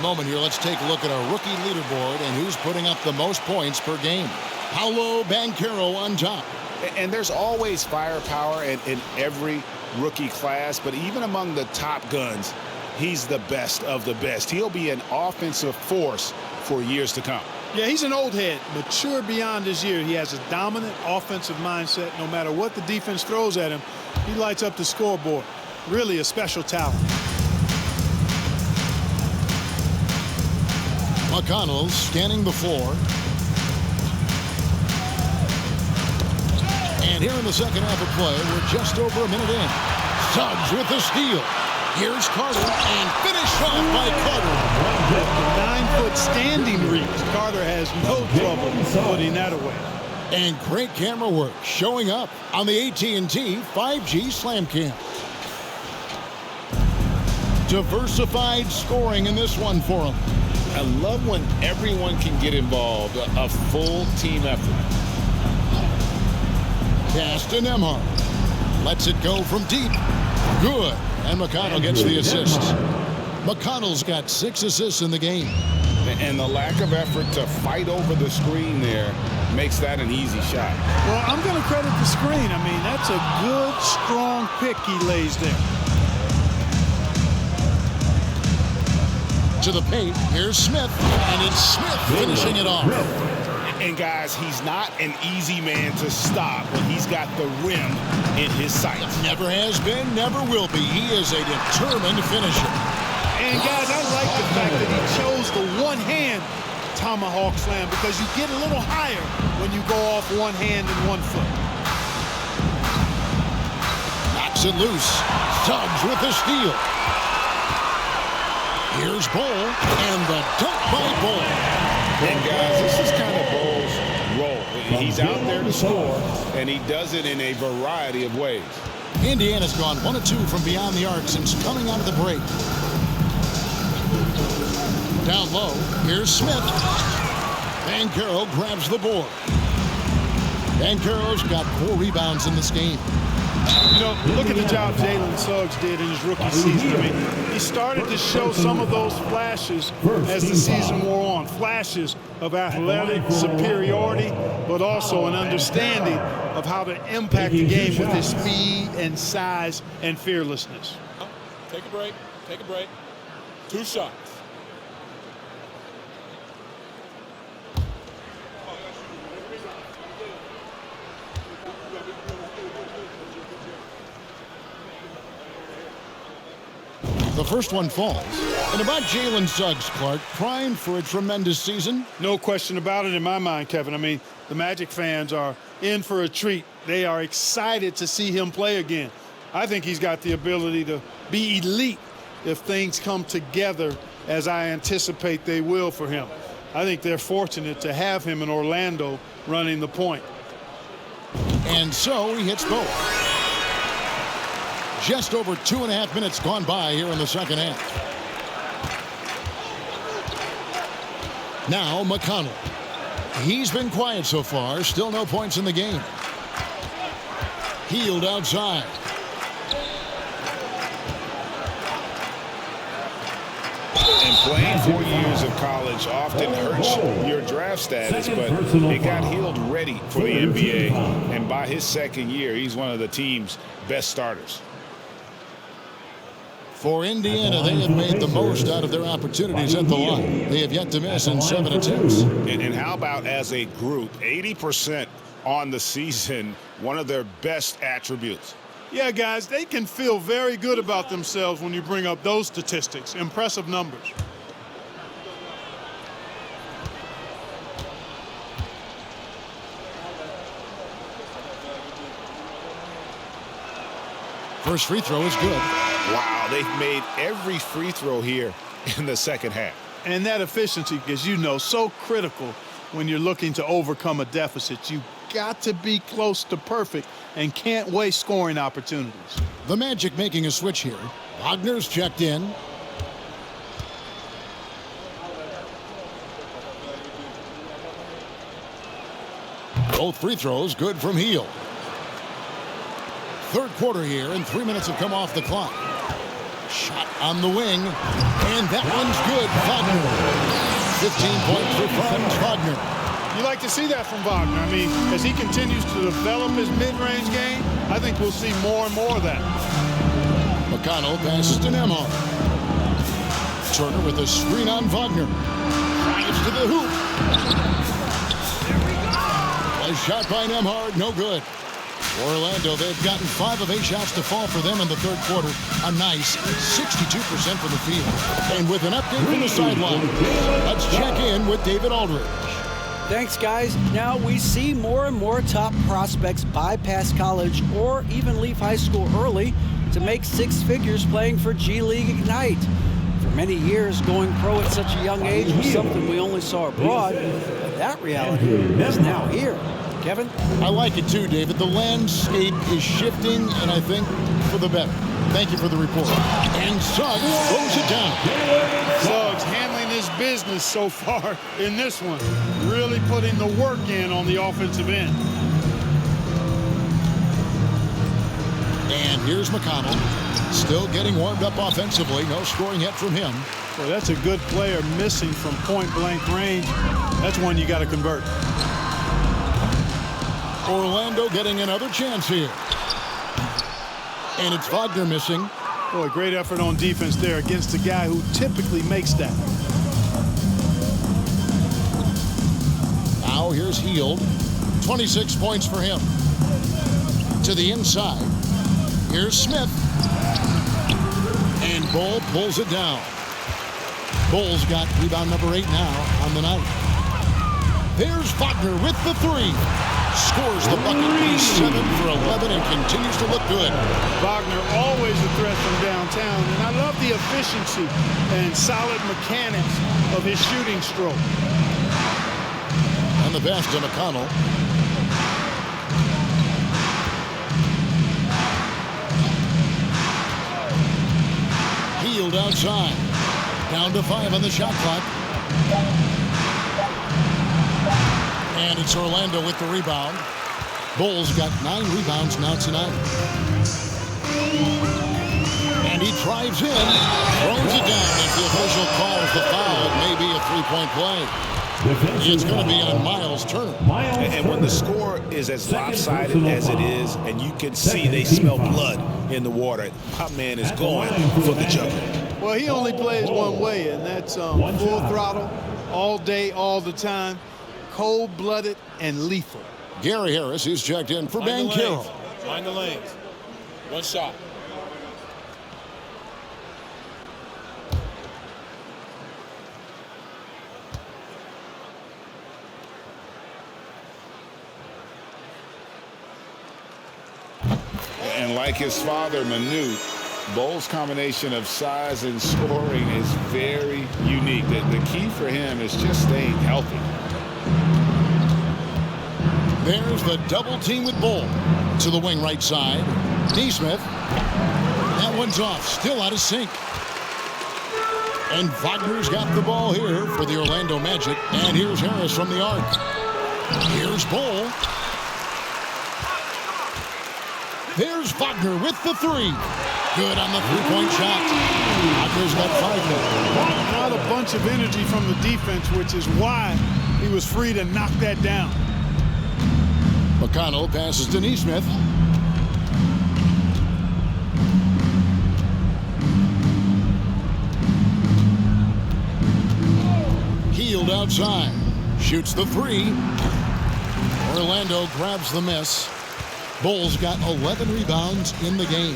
Moment here, let's take a look at our rookie leaderboard and who's putting up the most points per game. Pablo Banchero on top. And there's always firepower in every rookie class, but even among the top guns, he's the best of the best. He'll be an offensive force for years to come. Yeah, he's an old head, mature beyond his year. He has a dominant offensive mindset. No matter what the defense throws at him, he lights up the scoreboard. Really a special talent. McConnell scanning the floor. And here in the second half of play, we're just over a minute in. Suggs with the steal. Here's Carter, and finish off by Carter. 9-foot standing reach. Carter has no trouble putting that away. And great camera work showing up on the AT&T 5G Slam Cam. Diversified scoring in this one for him. I love when everyone can get involved, a full team effort. Pass to Nemhard. Lets it go from deep. Good. And McConnell gets the assist. McConnell's got 6 assists in the game. And the lack of effort to fight over the screen there makes that an easy shot. Well, I'm going to credit the screen. I mean, that's a good, strong pick he lays there. To the paint, here's Smith, and it's Smith finishing it off. And guys, he's not an easy man to stop when he's got the rim in his sights. Never has been, never will be. He is a determined finisher. And guys, I like the fact that he chose the one-hand tomahawk slam because you get a little higher when you go off one hand and 1 foot. Knocks it loose. Suggs with the steal. Here's Bull, and the dunk by Bull. And guys, this is kind of Bull's role. He's out there to score, and he does it in a variety of ways. Indiana's gone 1 of 2 from beyond the arc since coming out of the break. Down low, here's Smith. Banchero grabs the board. Banchero's got 4 rebounds in this game. You know, look at the job Jalen Suggs did in his rookie season. I mean, he started to show some of those flashes as the season wore on. Flashes of athletic superiority, but also an understanding of how to impact the game with his speed and size and fearlessness. Take a break. Take a break. 2 shots. The first one falls. And about Jalen Suggs, Clark, primed for a tremendous season. No question about it in my mind, Kevin. I mean, the Magic fans are in for a treat. They are excited to see him play again. I think he's got the ability to be elite if things come together as I anticipate they will for him. I think they're fortunate to have him in Orlando running the point. And so he hits both. Just over 2.5 minutes gone by here in the second half. Now McConnell. He's been quiet so far. Still no points in the game. Hield outside. And playing 4 years of college often hurts your draft status, but it got Hield ready for the NBA. And by his second year, he's one of the team's best starters. For Indiana, they have made the most out of their opportunities at the line. They have yet to miss in 7 attempts. And how about as a group, 80% on the season, one of their best attributes. Yeah, guys, they can feel very good about themselves when you bring up those statistics. Impressive numbers. First free throw is good. Wow, they've made every free throw here in the second half. And that efficiency, as you know, so critical when you're looking to overcome a deficit. You got to be close to perfect and can't waste scoring opportunities. The Magic making a switch here. Wagner's checked in. Both free throws good from Hield. Third quarter here, and 3 minutes have come off the clock. Shot on the wing, and that one's good. Wagner. 15 points for Franz Wagner. You like to see that from Wagner. I mean, as he continues to develop his mid-range game, I think we'll see more and more of that. McConnell passes to Nemhard. Turner with a screen on Wagner. Drives to the hoop. A shot by Nemhard, no good. Orlando, they've gotten 5 of 8 shots to fall for them in the third quarter. A nice 62% from the field. And with an update from the sideline, let's check in with David Aldridge. Thanks, guys. Now we see more and more top prospects bypass college or even leave high school early to make 6 figures playing for G League Ignite. For many years, going pro at such a young age was something we only saw abroad, but that reality is now here. Kevin? I like it too, David. The landscape is shifting, and I think for the better. Thank you for the report. And Suggs throws it down. Suggs handling his business so far in this one. Really putting the work in on the offensive end. And here's McConnell. Still getting warmed up offensively. No scoring yet from him. Well, that's a good player missing from point-blank range. That's one you got to convert. Orlando getting another chance here. And it's Wagner missing. Boy, great effort on defense there against a guy who typically makes that. Now here's Hield. 26 points for him. To the inside. Here's Smith. And Bull pulls it down. Bull's got rebound number 8 now on the night. There's Wagner with the 3. Scores the bucket. He's 7 for 11 and continues to look good. Wagner always a threat from downtown, and I love the efficiency and solid mechanics of his shooting stroke. And the pass to McConnell. Hield outside. Down to 5 on the shot clock. And it's Orlando with the rebound. Bulls got 9 rebounds now tonight. And he drives in, throws it down. If the official calls the foul, it may be a 3-point play. It's going to be on Miles Turner. And when the score is as lopsided as it is, and you can see they smell blood in the water, my man is going for the jugular. Well, he only plays one way, and that's full throttle, all day, all the time. Cold-blooded and lethal. Gary Harris is checked in for Banchero. Mind the lanes. One shot. And like his father, Manu, Bowles' combination of size and scoring is very unique. The key for him is just staying healthy. There's the double team with Bowl. To the wing right side. Neesmith. That one's off. Still out of sync. And Wagner's got the ball here for the Orlando Magic. And here's Harris from the arc. Here's Bowl. There's Wagner with the three. Good on the three-point shot. Wagner's got 5 now. Not a bunch of energy from the defense, which is why he was free to knock that down. McConnell passes to Neesmith. Hield outside. Shoots the three. Orlando grabs the miss. Bulls got 11 rebounds in the game.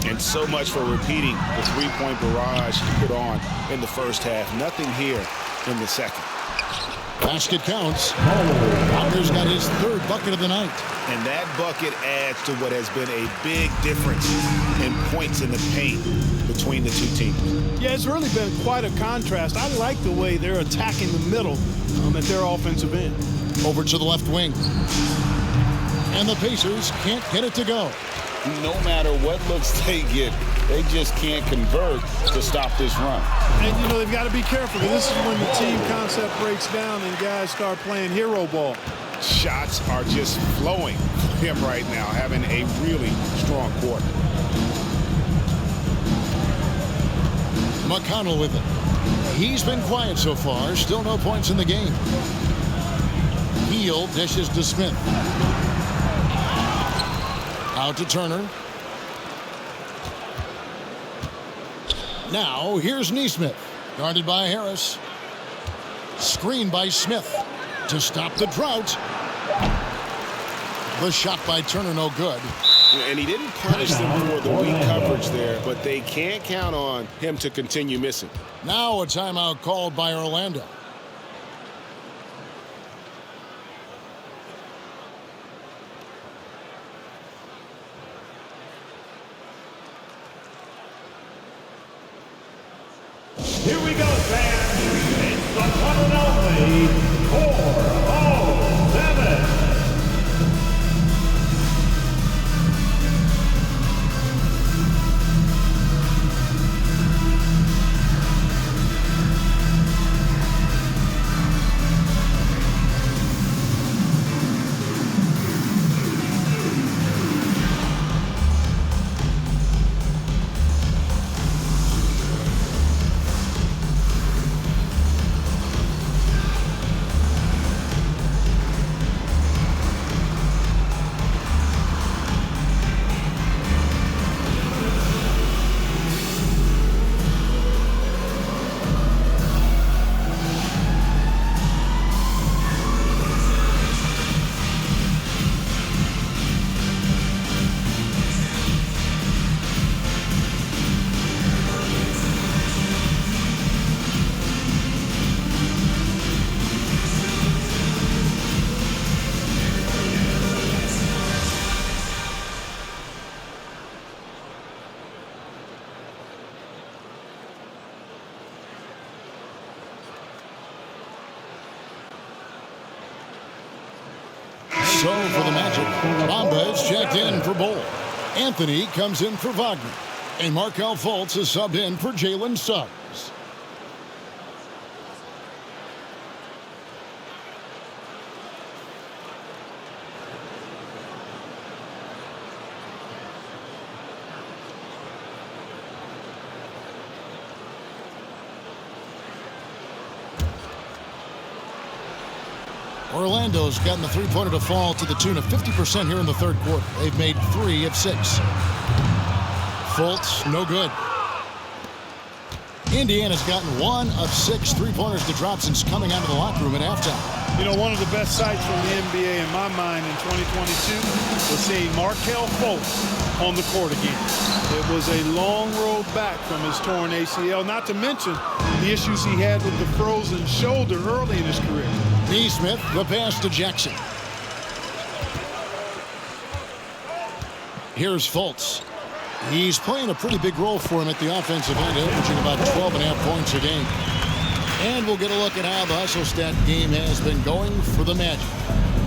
And so much for repeating the three-point barrage he put on in the first half. Nothing here in the second. Basket counts. Wagner's got his 3rd bucket of the night. And that bucket adds to what has been a big difference in points in the paint between the two teams. Yeah, it's really been quite a contrast. I like the way they're attacking the middle at their offensive end. Over to the left wing. And the Pacers can't get it to go. No matter what looks they get, they just can't convert to stop this run. And, you know, they've got to be careful. This is when the team concept breaks down and guys start playing hero ball. Shots are just flowing for him right now, having a really strong quarter. McConnell with it. He's been quiet so far. Still no points in the game. Hield dishes to Smith. Out to Turner. Now here's Neesmith. Guarded by Harris. Screened by Smith to stop the drought. The shot by Turner no good. And he didn't punish them for the weak coverage there, but they can't count on him to continue missing. Now a timeout called by Orlando. Here we go, fans. It's the one and only 407. So for the Magic, Bamba is checked in for Bowl. Anthony comes in for Wagner. And Markelle Fultz is subbed in for Jalen Suggs. Orlando's gotten the three-pointer to fall to the tune of 50% here in the third quarter. They've made 3 of 6. Fultz, no good. Indiana's gotten 1 of 6 three-pointers to drop since coming out of the locker room at halftime. You know, one of the best sights from the NBA in my mind in 2022 was seeing Markelle Fultz on the court again. It was a long road back from his torn ACL, not to mention the issues he had with the frozen shoulder early in his career. Neesmith, the pass to Jackson. Here's Fultz. He's playing a pretty big role for him at the offensive end, averaging about 12.5 points a game. And we'll get a look at how the hustle stat game has been going for the Magic.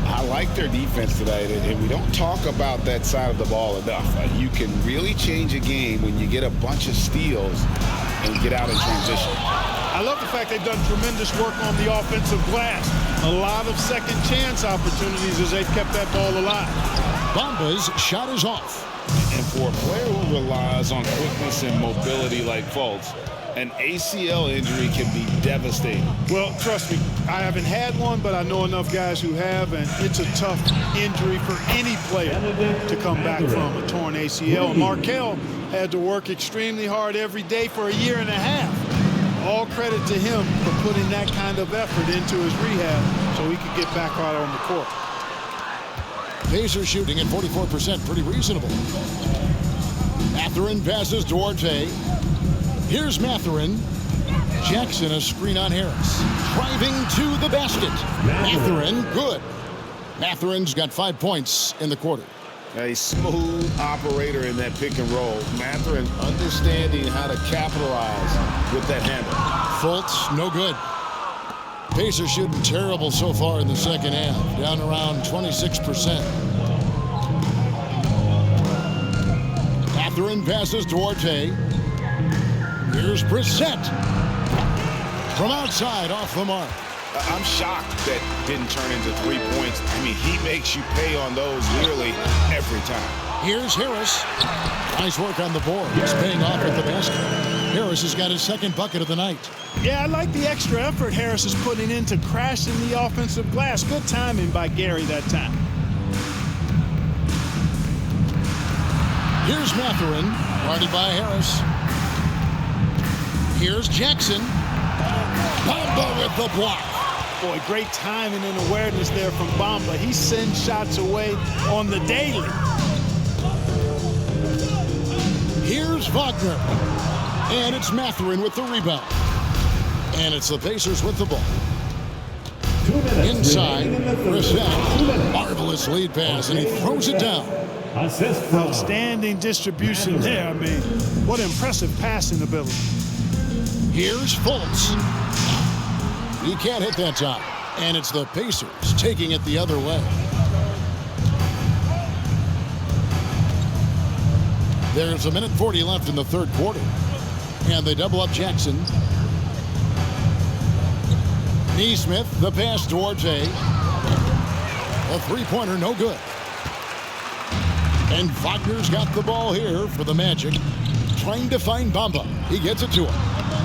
I like their defense tonight, and we don't talk about that side of the ball enough. You can really change a game when you get a bunch of steals and get out in transition. I love the fact they've done tremendous work on the offensive glass. A lot of second chance opportunities as they've kept that ball alive. Bamba's shot is off. And for a player who relies on quickness and mobility like Fultz, an ACL injury can be devastating. Well, trust me, I haven't had one, but I know enough guys who have, and it's a tough injury for any player to come back from a torn ACL. Markelle had to work extremely hard every day for a year and a half. All credit to him for putting that kind of effort into his rehab so he could get back out on the court. Pacers shooting at 44%, pretty reasonable. Mathurin passes Duarte. Here's Mathurin. Jackson, a screen on Harris. Driving to the basket. Mathurin, good. Mathurin's got 5 points in the quarter. A smooth operator in that pick and roll. Mathurin understanding how to capitalize with that handle. Fultz, no good. Pacers shooting terrible so far in the second half, down around 26%. Mathurin passes Duarte. Here's Brissett. From outside, off the mark. I'm shocked that didn't turn into 3 points. I mean, he makes you pay on those nearly every time. Here's Harris. Nice work on the board. He's paying off with the basket. Harris has got his second bucket of the night. Yeah, I like the extra effort Harris is putting into crashing the offensive glass. Good timing by Gary that time. Here's Mathurin, guarded by Harris. Here's Jackson. Bamba with the block. Boy, great timing and awareness there from Bamba. He sends shots away on the daily. Here's Wagner. And it's Mathurin with the rebound. And it's the Pacers with the ball. Inside, Brissett. Marvelous lead pass, and he throws it down. Outstanding distribution there. I mean, what impressive passing ability. Here's Fultz. He can't hit that time. And it's the Pacers taking it the other way. There's 1:40 left in the third quarter. And they double up Jackson. Neesmith, the pass, Duarte. A three-pointer, no good. And Wagner's got the ball here for the Magic. Trying to find Bamba. He gets it to him.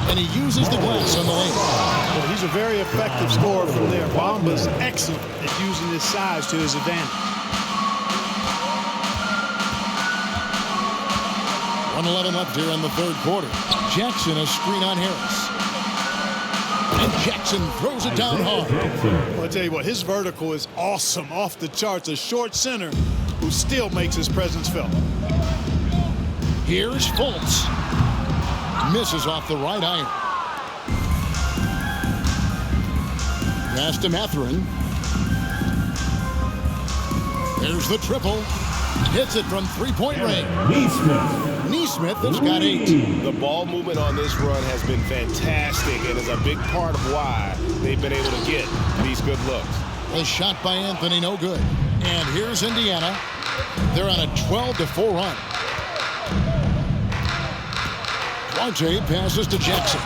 And he uses the glass on the lane. Well, he's a very effective scorer from there. Bamba's excellent at using his size to his advantage. 1:11 left here in the third quarter. Jackson, a screen on Harris. And Jackson throws it down hard. Well, I'll tell you what, his vertical is awesome, off the charts. A short center who still makes his presence felt. Here's Fultz. Misses off the right iron. Pass to Mathurin. There's the triple. Hits it from three-point range. Neesmith has got 8. The ball movement on this run has been fantastic and is a big part of why they've been able to get these good looks. A shot by Anthony, no good. And here's Indiana. They're on a 12-4 run. Duarte passes to Jackson.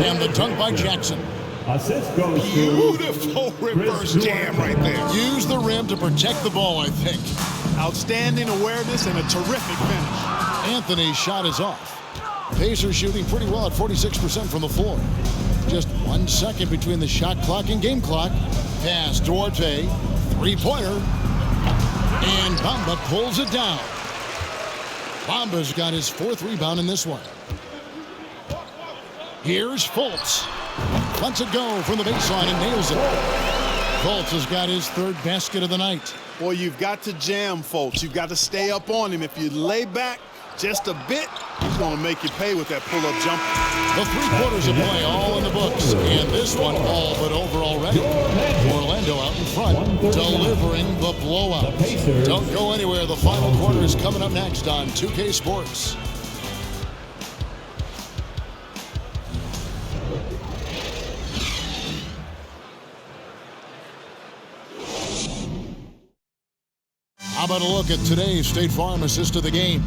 And the dunk by Jackson. Beautiful reverse jam right there. Use the rim to protect the ball, I think. Outstanding awareness and a terrific finish. Anthony's shot is off. Pacers shooting pretty well at 46% from the floor. Just 1 second between the shot clock and game clock. Pass Duarte. Three-pointer. And Bamba pulls it down. Bamba's got his 4th rebound in this one. Here's Fultz. Lets it go from the baseline and nails it. Fultz has got his 3rd basket of the night. Boy, you've got to jam Fultz. You've got to stay up on him. If you lay back just a bit, He's going to make you pay with that pull-up jumper. The 3 quarters of play all in the books, and this one all but over already. Orlando out in front, delivering the blowout. Don't go anywhere. The final quarter is coming up next on 2K Sports. How about a look at today's State Farm assist of the game?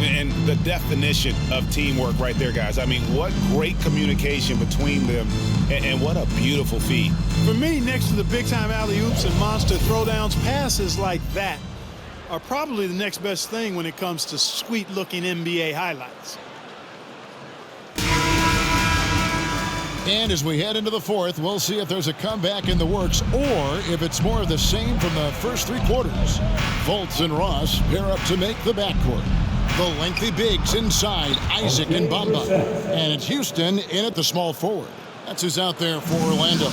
And the definition of teamwork right there, guys. I mean, what great communication between them, and what a beautiful feed. For me, next to the big-time alley-oops and monster throwdowns, passes like that are probably the next best thing when it comes to sweet-looking NBA highlights. And as we head into the fourth, we'll see if there's a comeback in the works or if it's more of the same from the first 3 quarters. Fultz and Ross pair up to make the backcourt. The lengthy bigs inside, Isaac and Bamba. And it's Houston in at the small forward. That's who's out there for Orlando.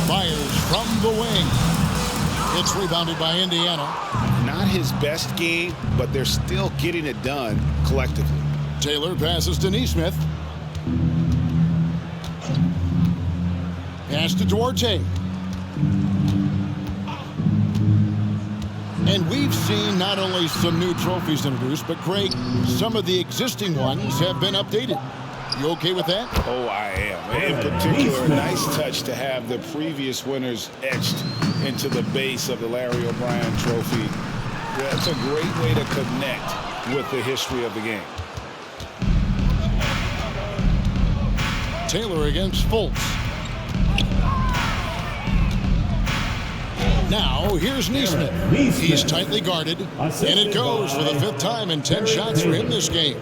Fires from the wing. It's rebounded by Indiana. Not his best game, but they're still getting it done collectively. Taylor passes to Nesmith. Pass to Duarte. And we've seen not only some new trophies introduced, but Craig, some of the existing ones have been updated. You okay with that? Oh, I am. In particular, a nice touch to have the previous winners etched into the base of the Larry O'Brien trophy. That's a great way to connect with the history of the game. Taylor against Fultz. Now, here's Nesmith. He's tightly guarded, and it goes for the 5th time in 10 shots for him this game.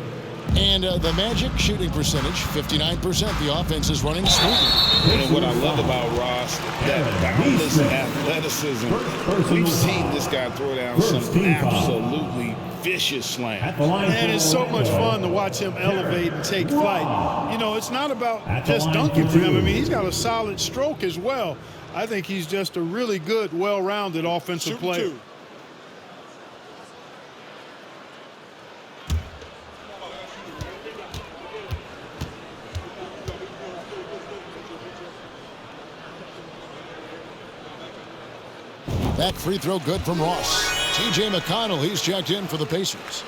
And the Magic shooting percentage, 59%. The offense is running smoothly. And what I love about Ross, that boundless athleticism. We've seen this guy throw down some absolutely vicious slams. And it's so much fun to watch him elevate and take flight. You know, it's not about just dunking for him. I mean, he's got a solid stroke as well. I think he's just a really good, well-rounded offensive player. That free throw good from Ross. TJ McConnell, he's checked in for the Pacers.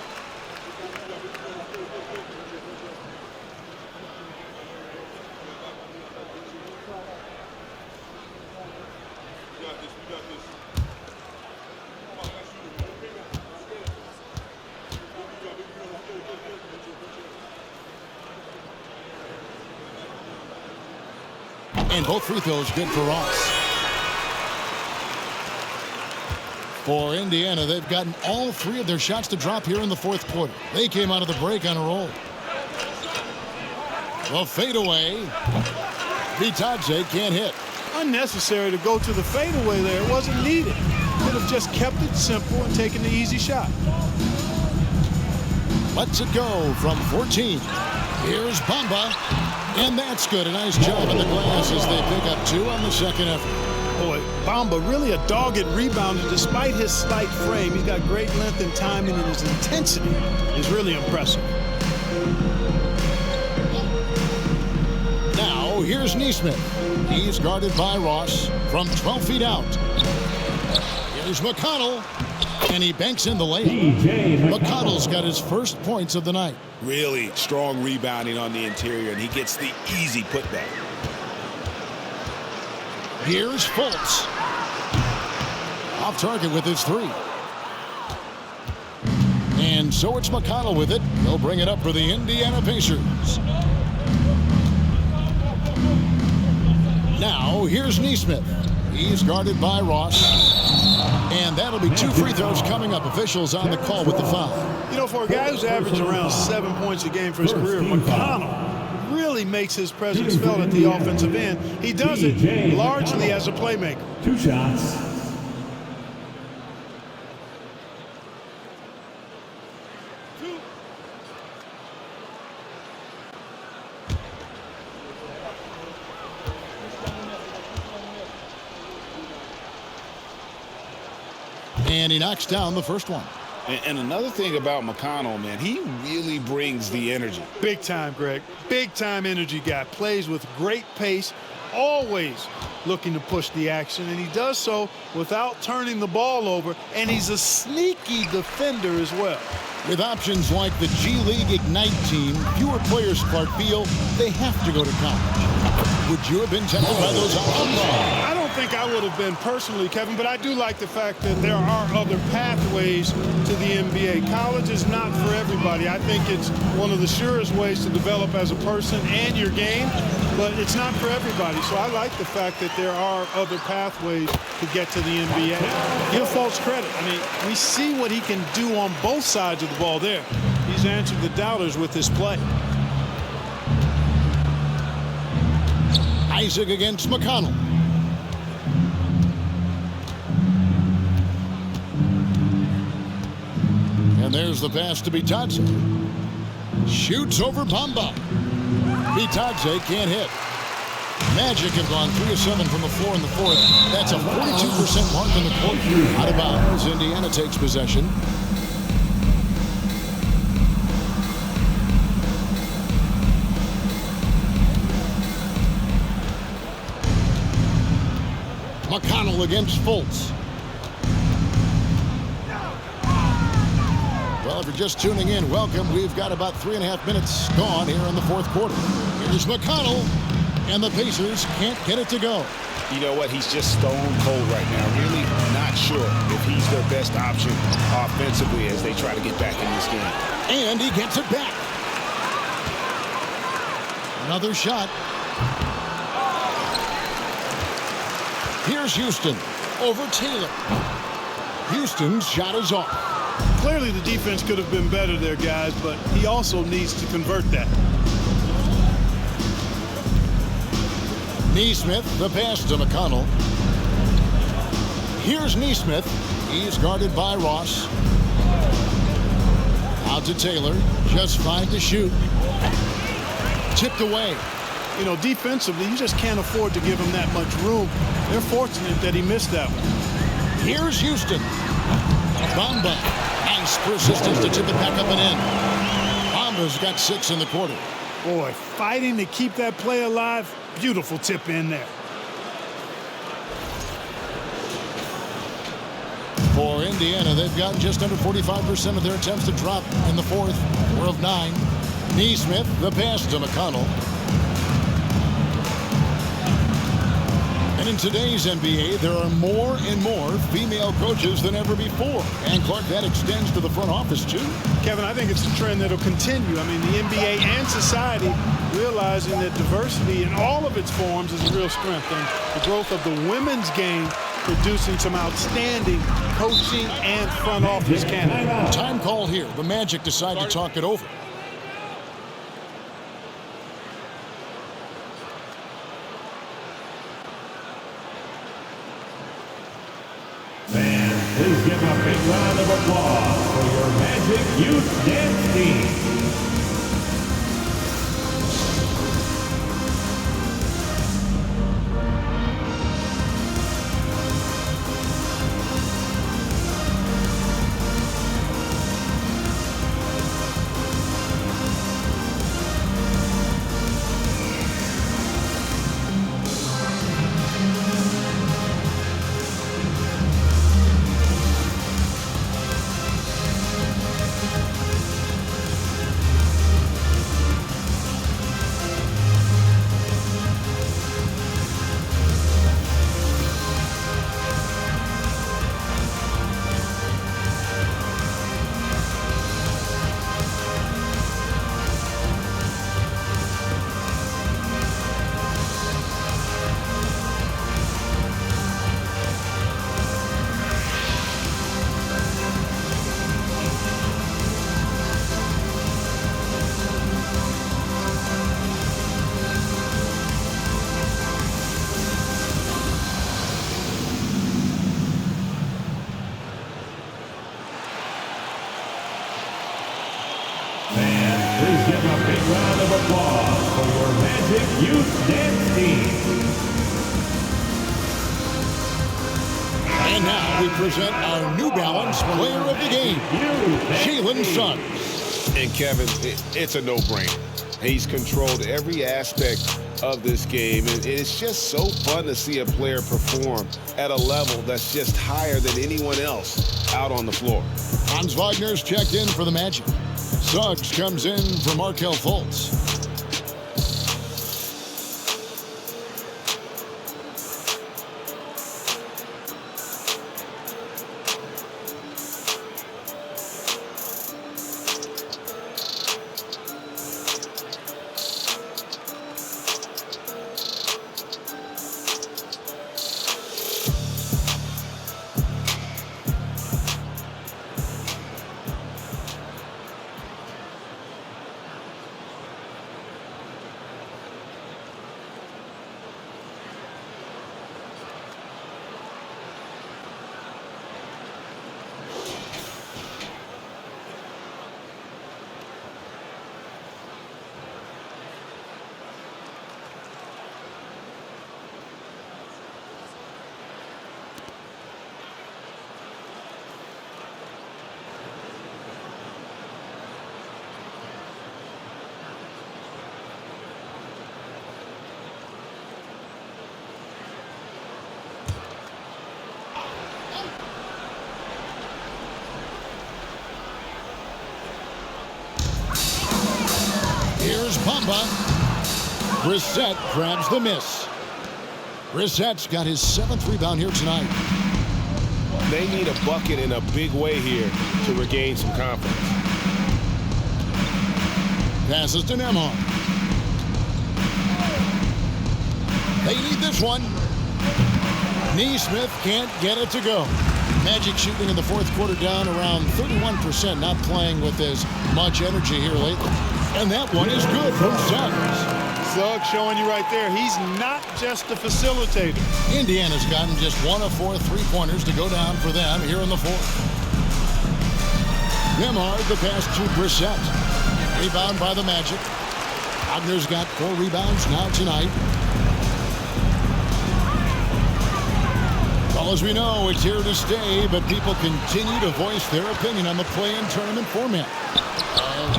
And both free throws good for Ross. For Indiana, they've gotten all 3 of their shots to drop here in the 4th quarter. They came out of the break on a roll. The fadeaway. Vitadze can't hit. Unnecessary to go to the fadeaway there. It wasn't needed. Could have just kept it simple and taken the easy shot. Lets it go from 14. Here's Bamba. And that's good. A nice job in the glass as they pick up 2 on the second effort. Boy, Bamba really a dogged rebounder despite his slight frame. He's got great length and timing, and his intensity is really impressive. Now, here's Nesmith. He's guarded by Ross from 12 feet out. Here's McConnell, and he banks in the layup. McConnell's got his first points of the night. Really strong rebounding on the interior, and he gets the easy putback. Here's Fultz. Off target with his 3. And so it's McConnell with it. He'll bring it up for the Indiana Pacers. Now, here's Nesmith. He's guarded by Ross. And that'll be 2 free throws coming up. Officials on the call with the foul. You know, for a guy who's averaging around 7 points a game for his career, McConnell really makes his presence felt at the offensive end. He does it largely as a playmaker. 2 shots. And he knocks down the first one. And another thing about McConnell, man, he really brings the energy. Big time, Greg. Big time energy guy. Plays with great pace, always looking to push the action, and he does so without turning the ball over, and he's a sneaky defender as well. With options like the G League Ignite team, fewer players, Clark, feel they have to go to college. Would you have been tempted by those options? I don't think I would have been personally, Kevin, but I do like the fact that there are other pathways to the NBA. College is not for everybody. I think it's one of the surest ways to develop as a person and your game, but it's not for everybody. So I like the fact that there are other pathways to get to the NBA. Give Fultz credit. I mean, we see what he can do on both sides of the ball there. He's answered the doubters with his play. Isaac against McConnell. And there's the pass to Bitadze. Shoots over Bamba. Bitadze can't hit. Magic have gone 3 of 7 from the floor in the fourth. That's a 42% mark in the quarter. Out of bounds. Indiana takes possession. McConnell against Fultz. Well, if you're just tuning in, welcome. We've got about 3.5 minutes gone here in the fourth quarter. Here's McConnell, and the Pacers can't get it to go. You know what? He's just stone cold right now. Really not sure if he's their best option offensively as they try to get back in this game. And he gets it back. Another shot. Here's Houston over Taylor. Houston's shot is off. Clearly the defense could have been better there, guys, but he also needs to convert that. Neesmith, the pass to McConnell. Here's Neesmith. He's guarded by Ross. Out to Taylor. Just 5 to shoot. Tipped away. You know, defensively, you just can't afford to give him that much room. They're fortunate that he missed that one. Here's Houston. Bamba. Nice persistence to tip it back up and in. Bamba's got 6 in the quarter. Boy, fighting to keep that play alive. Beautiful tip in there. For Indiana, they've gotten just under 45% of their attempts to drop in the fourth. 4 of 9. Neesmith, the pass to McConnell. And in today's NBA, there are more and more female coaches than ever before. And, Clark, that extends to the front office, too. Kevin, I think it's a trend that'll continue. I mean, the NBA and society realizing that diversity in all of its forms is a real strength. And the growth of the women's game producing some outstanding coaching and front office candidates. Time call here. The Magic decide to talk it over. Fans, please give a big round of applause for your Magic Youth Dance Team. And now we present our New Balance Player of the Game, Jalen Suggs. And Kevin, it's a no-brainer. He's controlled every aspect of this game, and it's just so fun to see a player perform at a level that's just higher than anyone else out on the floor. Hans Wagner's checked in for the Magic. Suggs comes in for Markelle Fultz. Here's Bamba. Brissett grabs the miss. Brissett's got his 7th rebound here tonight. They need a bucket in a big way here to regain some confidence. Passes to Nembhard. They need this one. Neesmith can't get it to go. Magic shooting in the 4th quarter down around 31%, not playing with as much energy here lately. And that one is good from Suggs. Suggs showing you right there, he's not just a facilitator. Indiana's gotten just 1 of 4 3-pointers to go down for them here in the 4th. Nembhard the pass to Brissett. Rebound by the Magic. Wagner's got 4 rebounds now tonight. Well, as we know, it's here to stay, but people continue to voice their opinion on the play-in tournament format.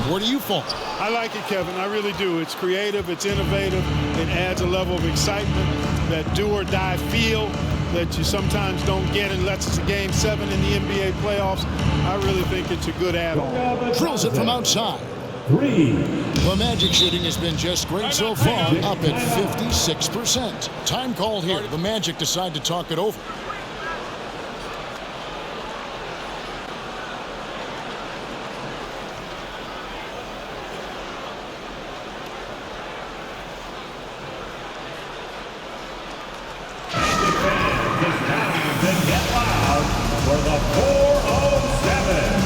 Where do you fall? I like it, Kevin. I really do. It's creative. It's innovative. It adds a level of excitement, that do-or-die feel that you sometimes don't get unless it's a Game 7 in the NBA playoffs. I really think it's a good add-on. Drills it from outside. 3. The Magic shooting has been just great so far, up at 56%. Time called here. The Magic decide to talk it over. Get loud for the 407.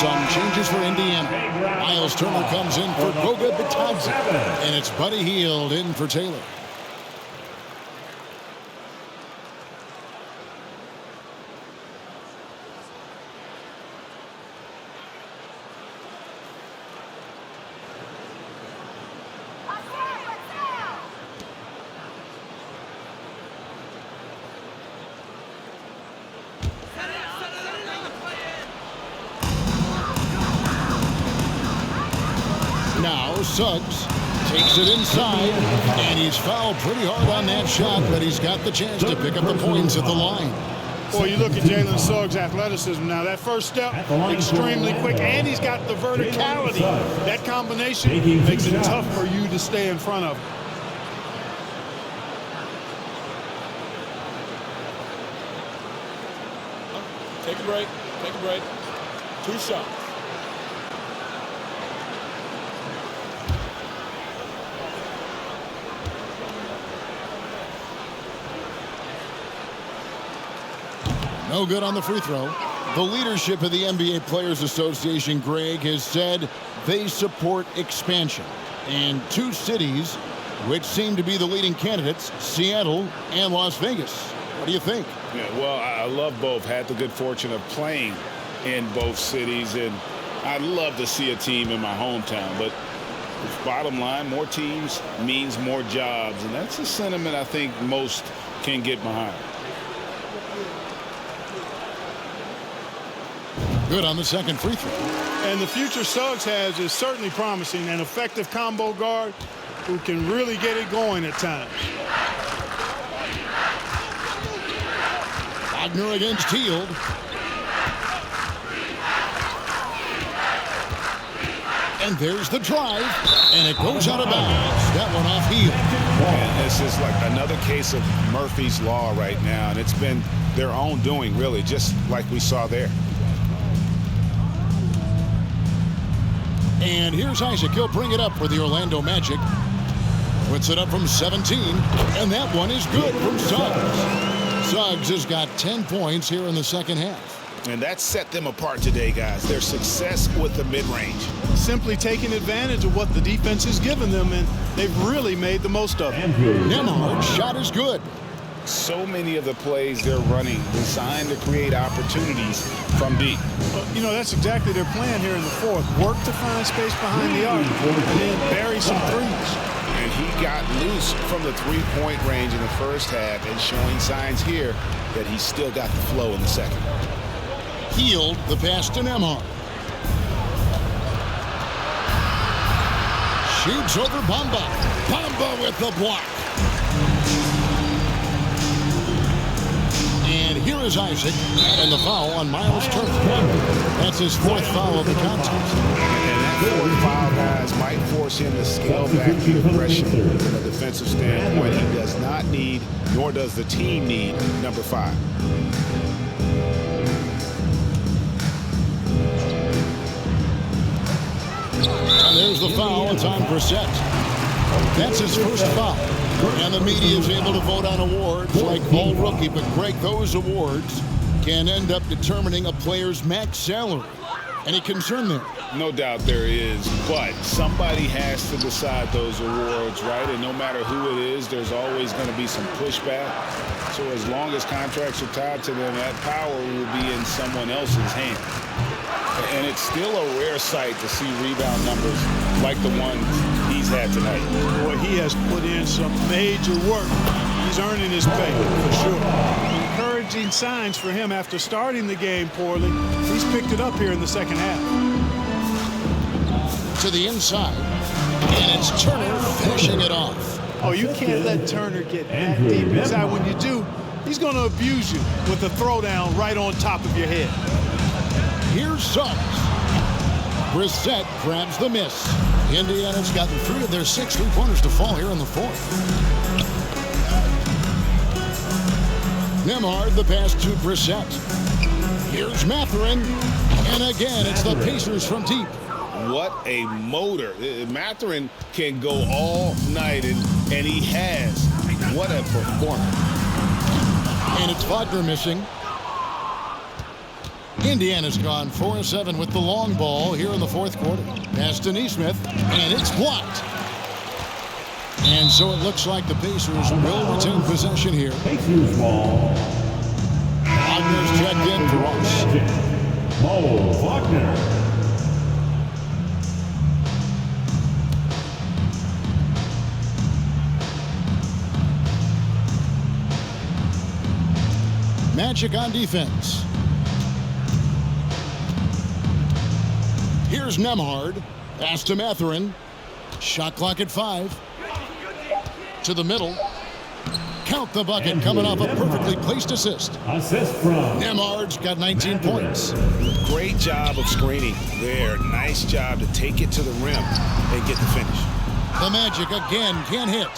Some changes for Indiana. Miles Turner comes in for Goga Bitadze. And it's Buddy Hield in for Taylor. Suggs takes it inside, and he's fouled pretty hard on that shot, but he's got the chance to pick up the points at the line. Boy, you look at Jalen Suggs' athleticism now. That first step, extremely quick, and he's got the verticality. That combination makes it tough for you to stay in front of him. Take a break. Take a break. 2 shots. No good on the free throw. The leadership of the NBA Players Association, Greg, has said they support expansion. And 2 cities which seem to be the leading candidates, Seattle and Las Vegas. What do you think? Yeah, well, I love both. Had the good fortune of playing in both cities, and I'd love to see a team in my hometown. But bottom line, more teams means more jobs, and that's a sentiment I think most can get behind. Good on the second free throw. And the future Suggs has is certainly promising. An effective combo guard who can really get it going at times. Wagner against Hield. And there's the drive, and it goes out of bounds. That one off Hield. And this is like another case of Murphy's Law right now, and it's been their own doing, really, just like we saw there. And here's Isaac. He'll bring it up for the Orlando Magic. Puts it up from 17, and that one is good from Suggs. Suggs has got 10 points here in the second half. And that set them apart today, guys. Their success with the mid-range. Simply taking advantage of what the defense has given them, and they've really made the most of it. Nembhard's shot is good. So many of the plays they're running designed to create opportunities from deep. You know, that's exactly their plan here in the fourth. Work to find space behind the arc and then bury some threes. And he got loose from the three-point range in the first half and showing signs here that he's still got the flow in the second. Hield the pass to Nembhard. Shoots over Bamba. Bamba with the block. And here is Isaac, and the foul on Miles Turner. That's his 4th foul of the contest. And that 4th foul, guys, might force him to scale back the aggression from a defensive standpoint. He does not need, nor does the team need, number 5. And there's the foul. It's on Brissett. That's his first foul. And the media is able to vote on awards like All Rookie, but Greg, those awards can end up determining a player's max salary. Any concern there? No doubt there is, but somebody has to decide those awards, right? And no matter who it is, there's always going to be some pushback. So as long as contracts are tied to them, that power will be in someone else's hand. And it's still a rare sight to see rebound numbers like the ones he's had tonight. Boy, he has put in some major work. He's earning his pay, for sure. Encouraging signs for him after starting the game poorly. He's picked it up here in the second half. To the inside, and it's Turner finishing it off. Oh, you can't let Turner get that deep inside. When you do, he's going to abuse you with a throwdown right on top of your head. Here's Suggs. Brissett grabs the miss. Indiana's gotten 3 of their 6 3-pointers to fall here in the 4th. Nembhard the pass to Brissett. Here's Mathurin. And again, it's the Pacers from deep. What a motor. Mathurin can go all night, and he has. What a performance. And it's Wagner missing. Indiana's gone 4-7 with the long ball here in the 4th quarter. Pass to Nesmith, and it's blocked. And so it looks like the Pacers will retain possession here. Pacers ball. Wagner's checked in for us. Mo Wagner. Magic on defense. Here's Nembhard. Pass to Mathurin. Shot clock at 5. To the middle. Count the bucket, coming off a perfectly placed assist. Assist from Nemhard's got 19 points. Great job of screening there. Nice job to take it to the rim and get the finish. The Magic again can't hit.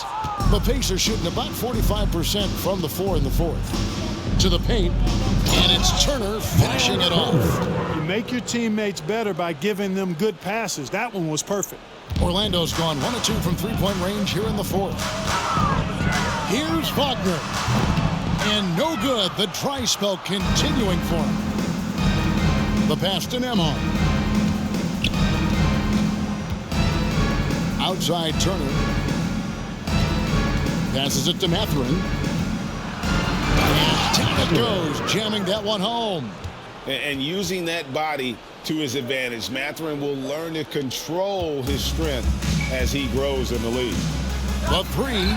The Pacers shooting about 45% from the floor in the fourth. To the paint, and it's Turner finishing it off. You make your teammates better by giving them good passes. That one was perfect. Orlando's gone 1 of 2 from three-point range here in the fourth. Here's Wagner. And no good. The dry spell continuing for him. The pass to Nemhard. Outside Turner. Passes it to Mathurin. And down it goes, jamming that one home. And using that body to his advantage, Mathurin will learn to control his strength as he grows in the league. The three.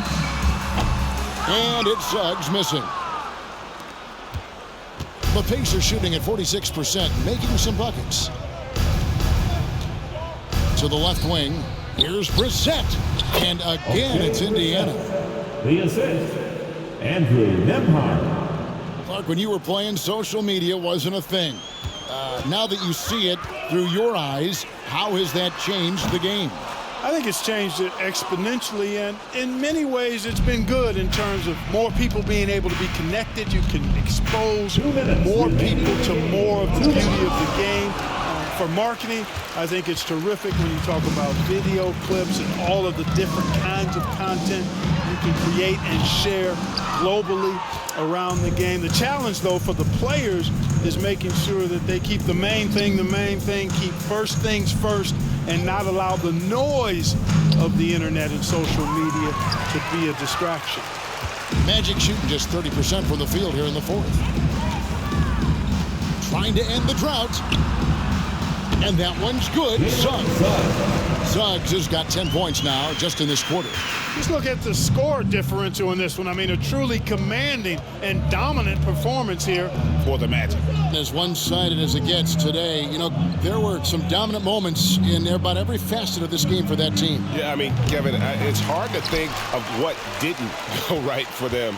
And it's Suggs missing. The Pacers shooting at 46%, making some buckets. To the left wing, here's Brissett. And again, it's Indiana. The assist, Andrew Nemhard. Clark, when you were playing, social media wasn't a thing. Now that you see it through your eyes, how has that changed the game? I think it's changed it exponentially, and in many ways it's been good in terms of more people being able to be connected. You can expose more people to more of the beauty of the game. For marketing, I think it's terrific when you talk about video clips and all of the different kinds of content you can create and share globally around the game. The challenge, though, for the players is making sure that they keep the main thing, keep first things first, and not allow the noise of the internet and social media to be a distraction. Magic shooting just 30% from the field here in the fourth. Trying to end the drought. And that one's good. Suggs has got 10 points now just in this quarter. Just look at the score differential in this one. I mean, a truly commanding and dominant performance here for the Magic. As one-sided as it gets today, you know, there were some dominant moments in about every facet of this game for that team. Yeah, I mean, Kevin, it's hard to think of what didn't go right for them.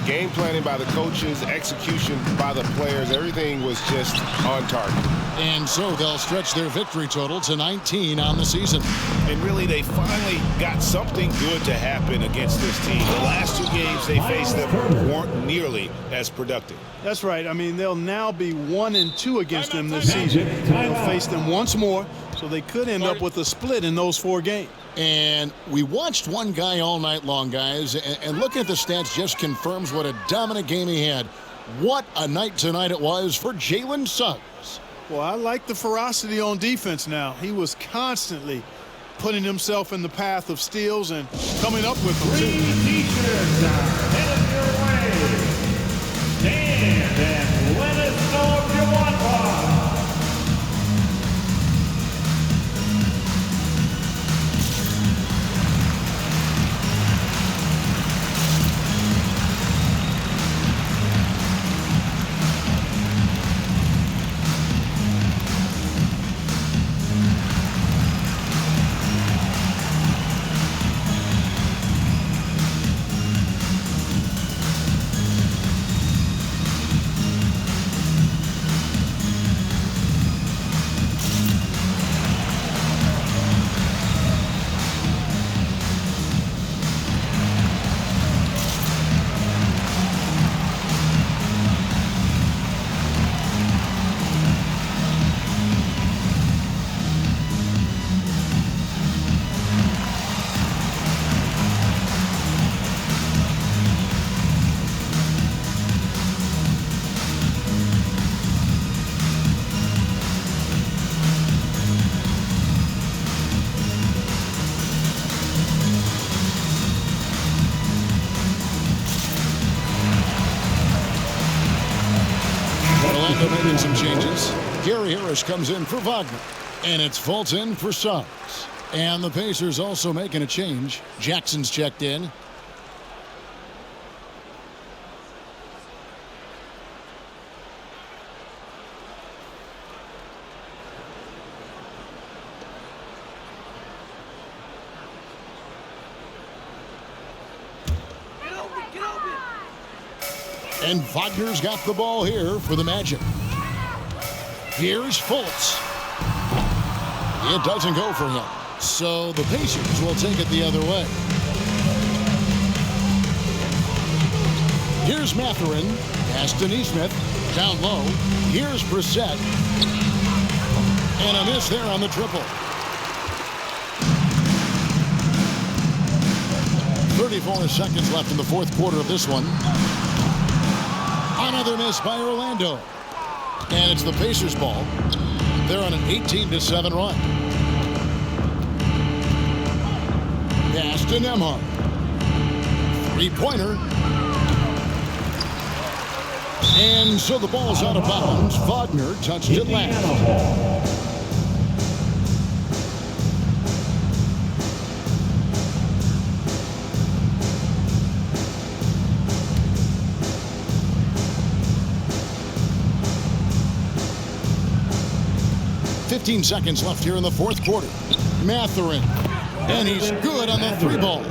Game planning by the coaches, execution by the players, everything was just on target. And so they'll stretch their victory total to 19 on the season. And really, they finally got something good to happen against this team. The last two games they faced them weren't nearly as productive. That's right. I mean, they'll now be 1-2 against them this season. They'll face them once more, so they could end up with a split in those 4 games. And we watched one guy all night long, guys, and looking at the stats just confirms what a dominant game he had. What a night tonight it was for Jalen Suggs. Well, I like the ferocity on defense now. He was constantly putting himself in the path of steals and coming up with them, too. 3 T-shirts are headed your way. Stand and let us know if you want one. Making some changes. Gary Harris comes in for Wagner. And it's Fulton for Suggs. And the Pacers also making a change. Jackson's checked in. And Wagner's got the ball here for the Magic. Here's Fultz. It doesn't go for him. So the Pacers will take it the other way. Here's Mathurin. Pass to Nesmith. Down low. Here's Brissett. And a miss there on the triple. 34 seconds left in the fourth quarter of this one. Another miss by Orlando. And it's the Pacers' ball. They're on an 18-7 run. Pass to Nembhard. Three-pointer. And so the ball's out of bounds. Wagner touched it last. 15 seconds left here in the fourth quarter. Mathurin. And he's good on the three ball.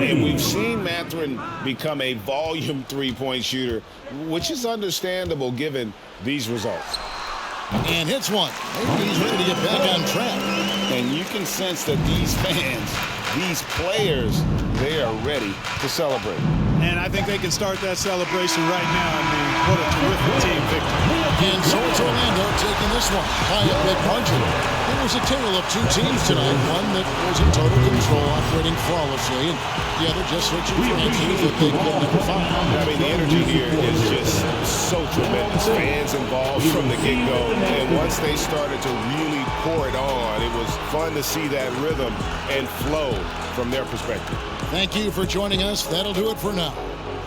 And we've seen Mathurin become a volume three-point shooter, which is understandable given these results. And hits one. Maybe he's ready to get back on track. And you can sense that these fans, these players, they are ready to celebrate. And I think they can start that celebration right now. I mean, what a terrific team victory. And so it's Orlando taking this one by a big margin. It was a tale of two teams tonight. One that was in total control, operating flawlessly, and the other just searching for answers that they could never find. I mean, the energy here is just so tremendous. Fans involved from the get-go. And once they started to really pour it on, it was fun to see that rhythm and flow from their perspective. Thank you for joining us. That'll do it for now.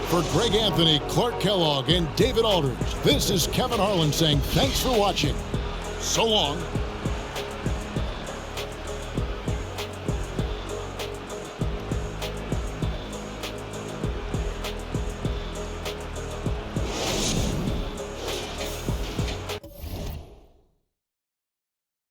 For Greg Anthony, Clark Kellogg, and David Aldridge, this is Kevin Harlan saying thanks for watching. So long.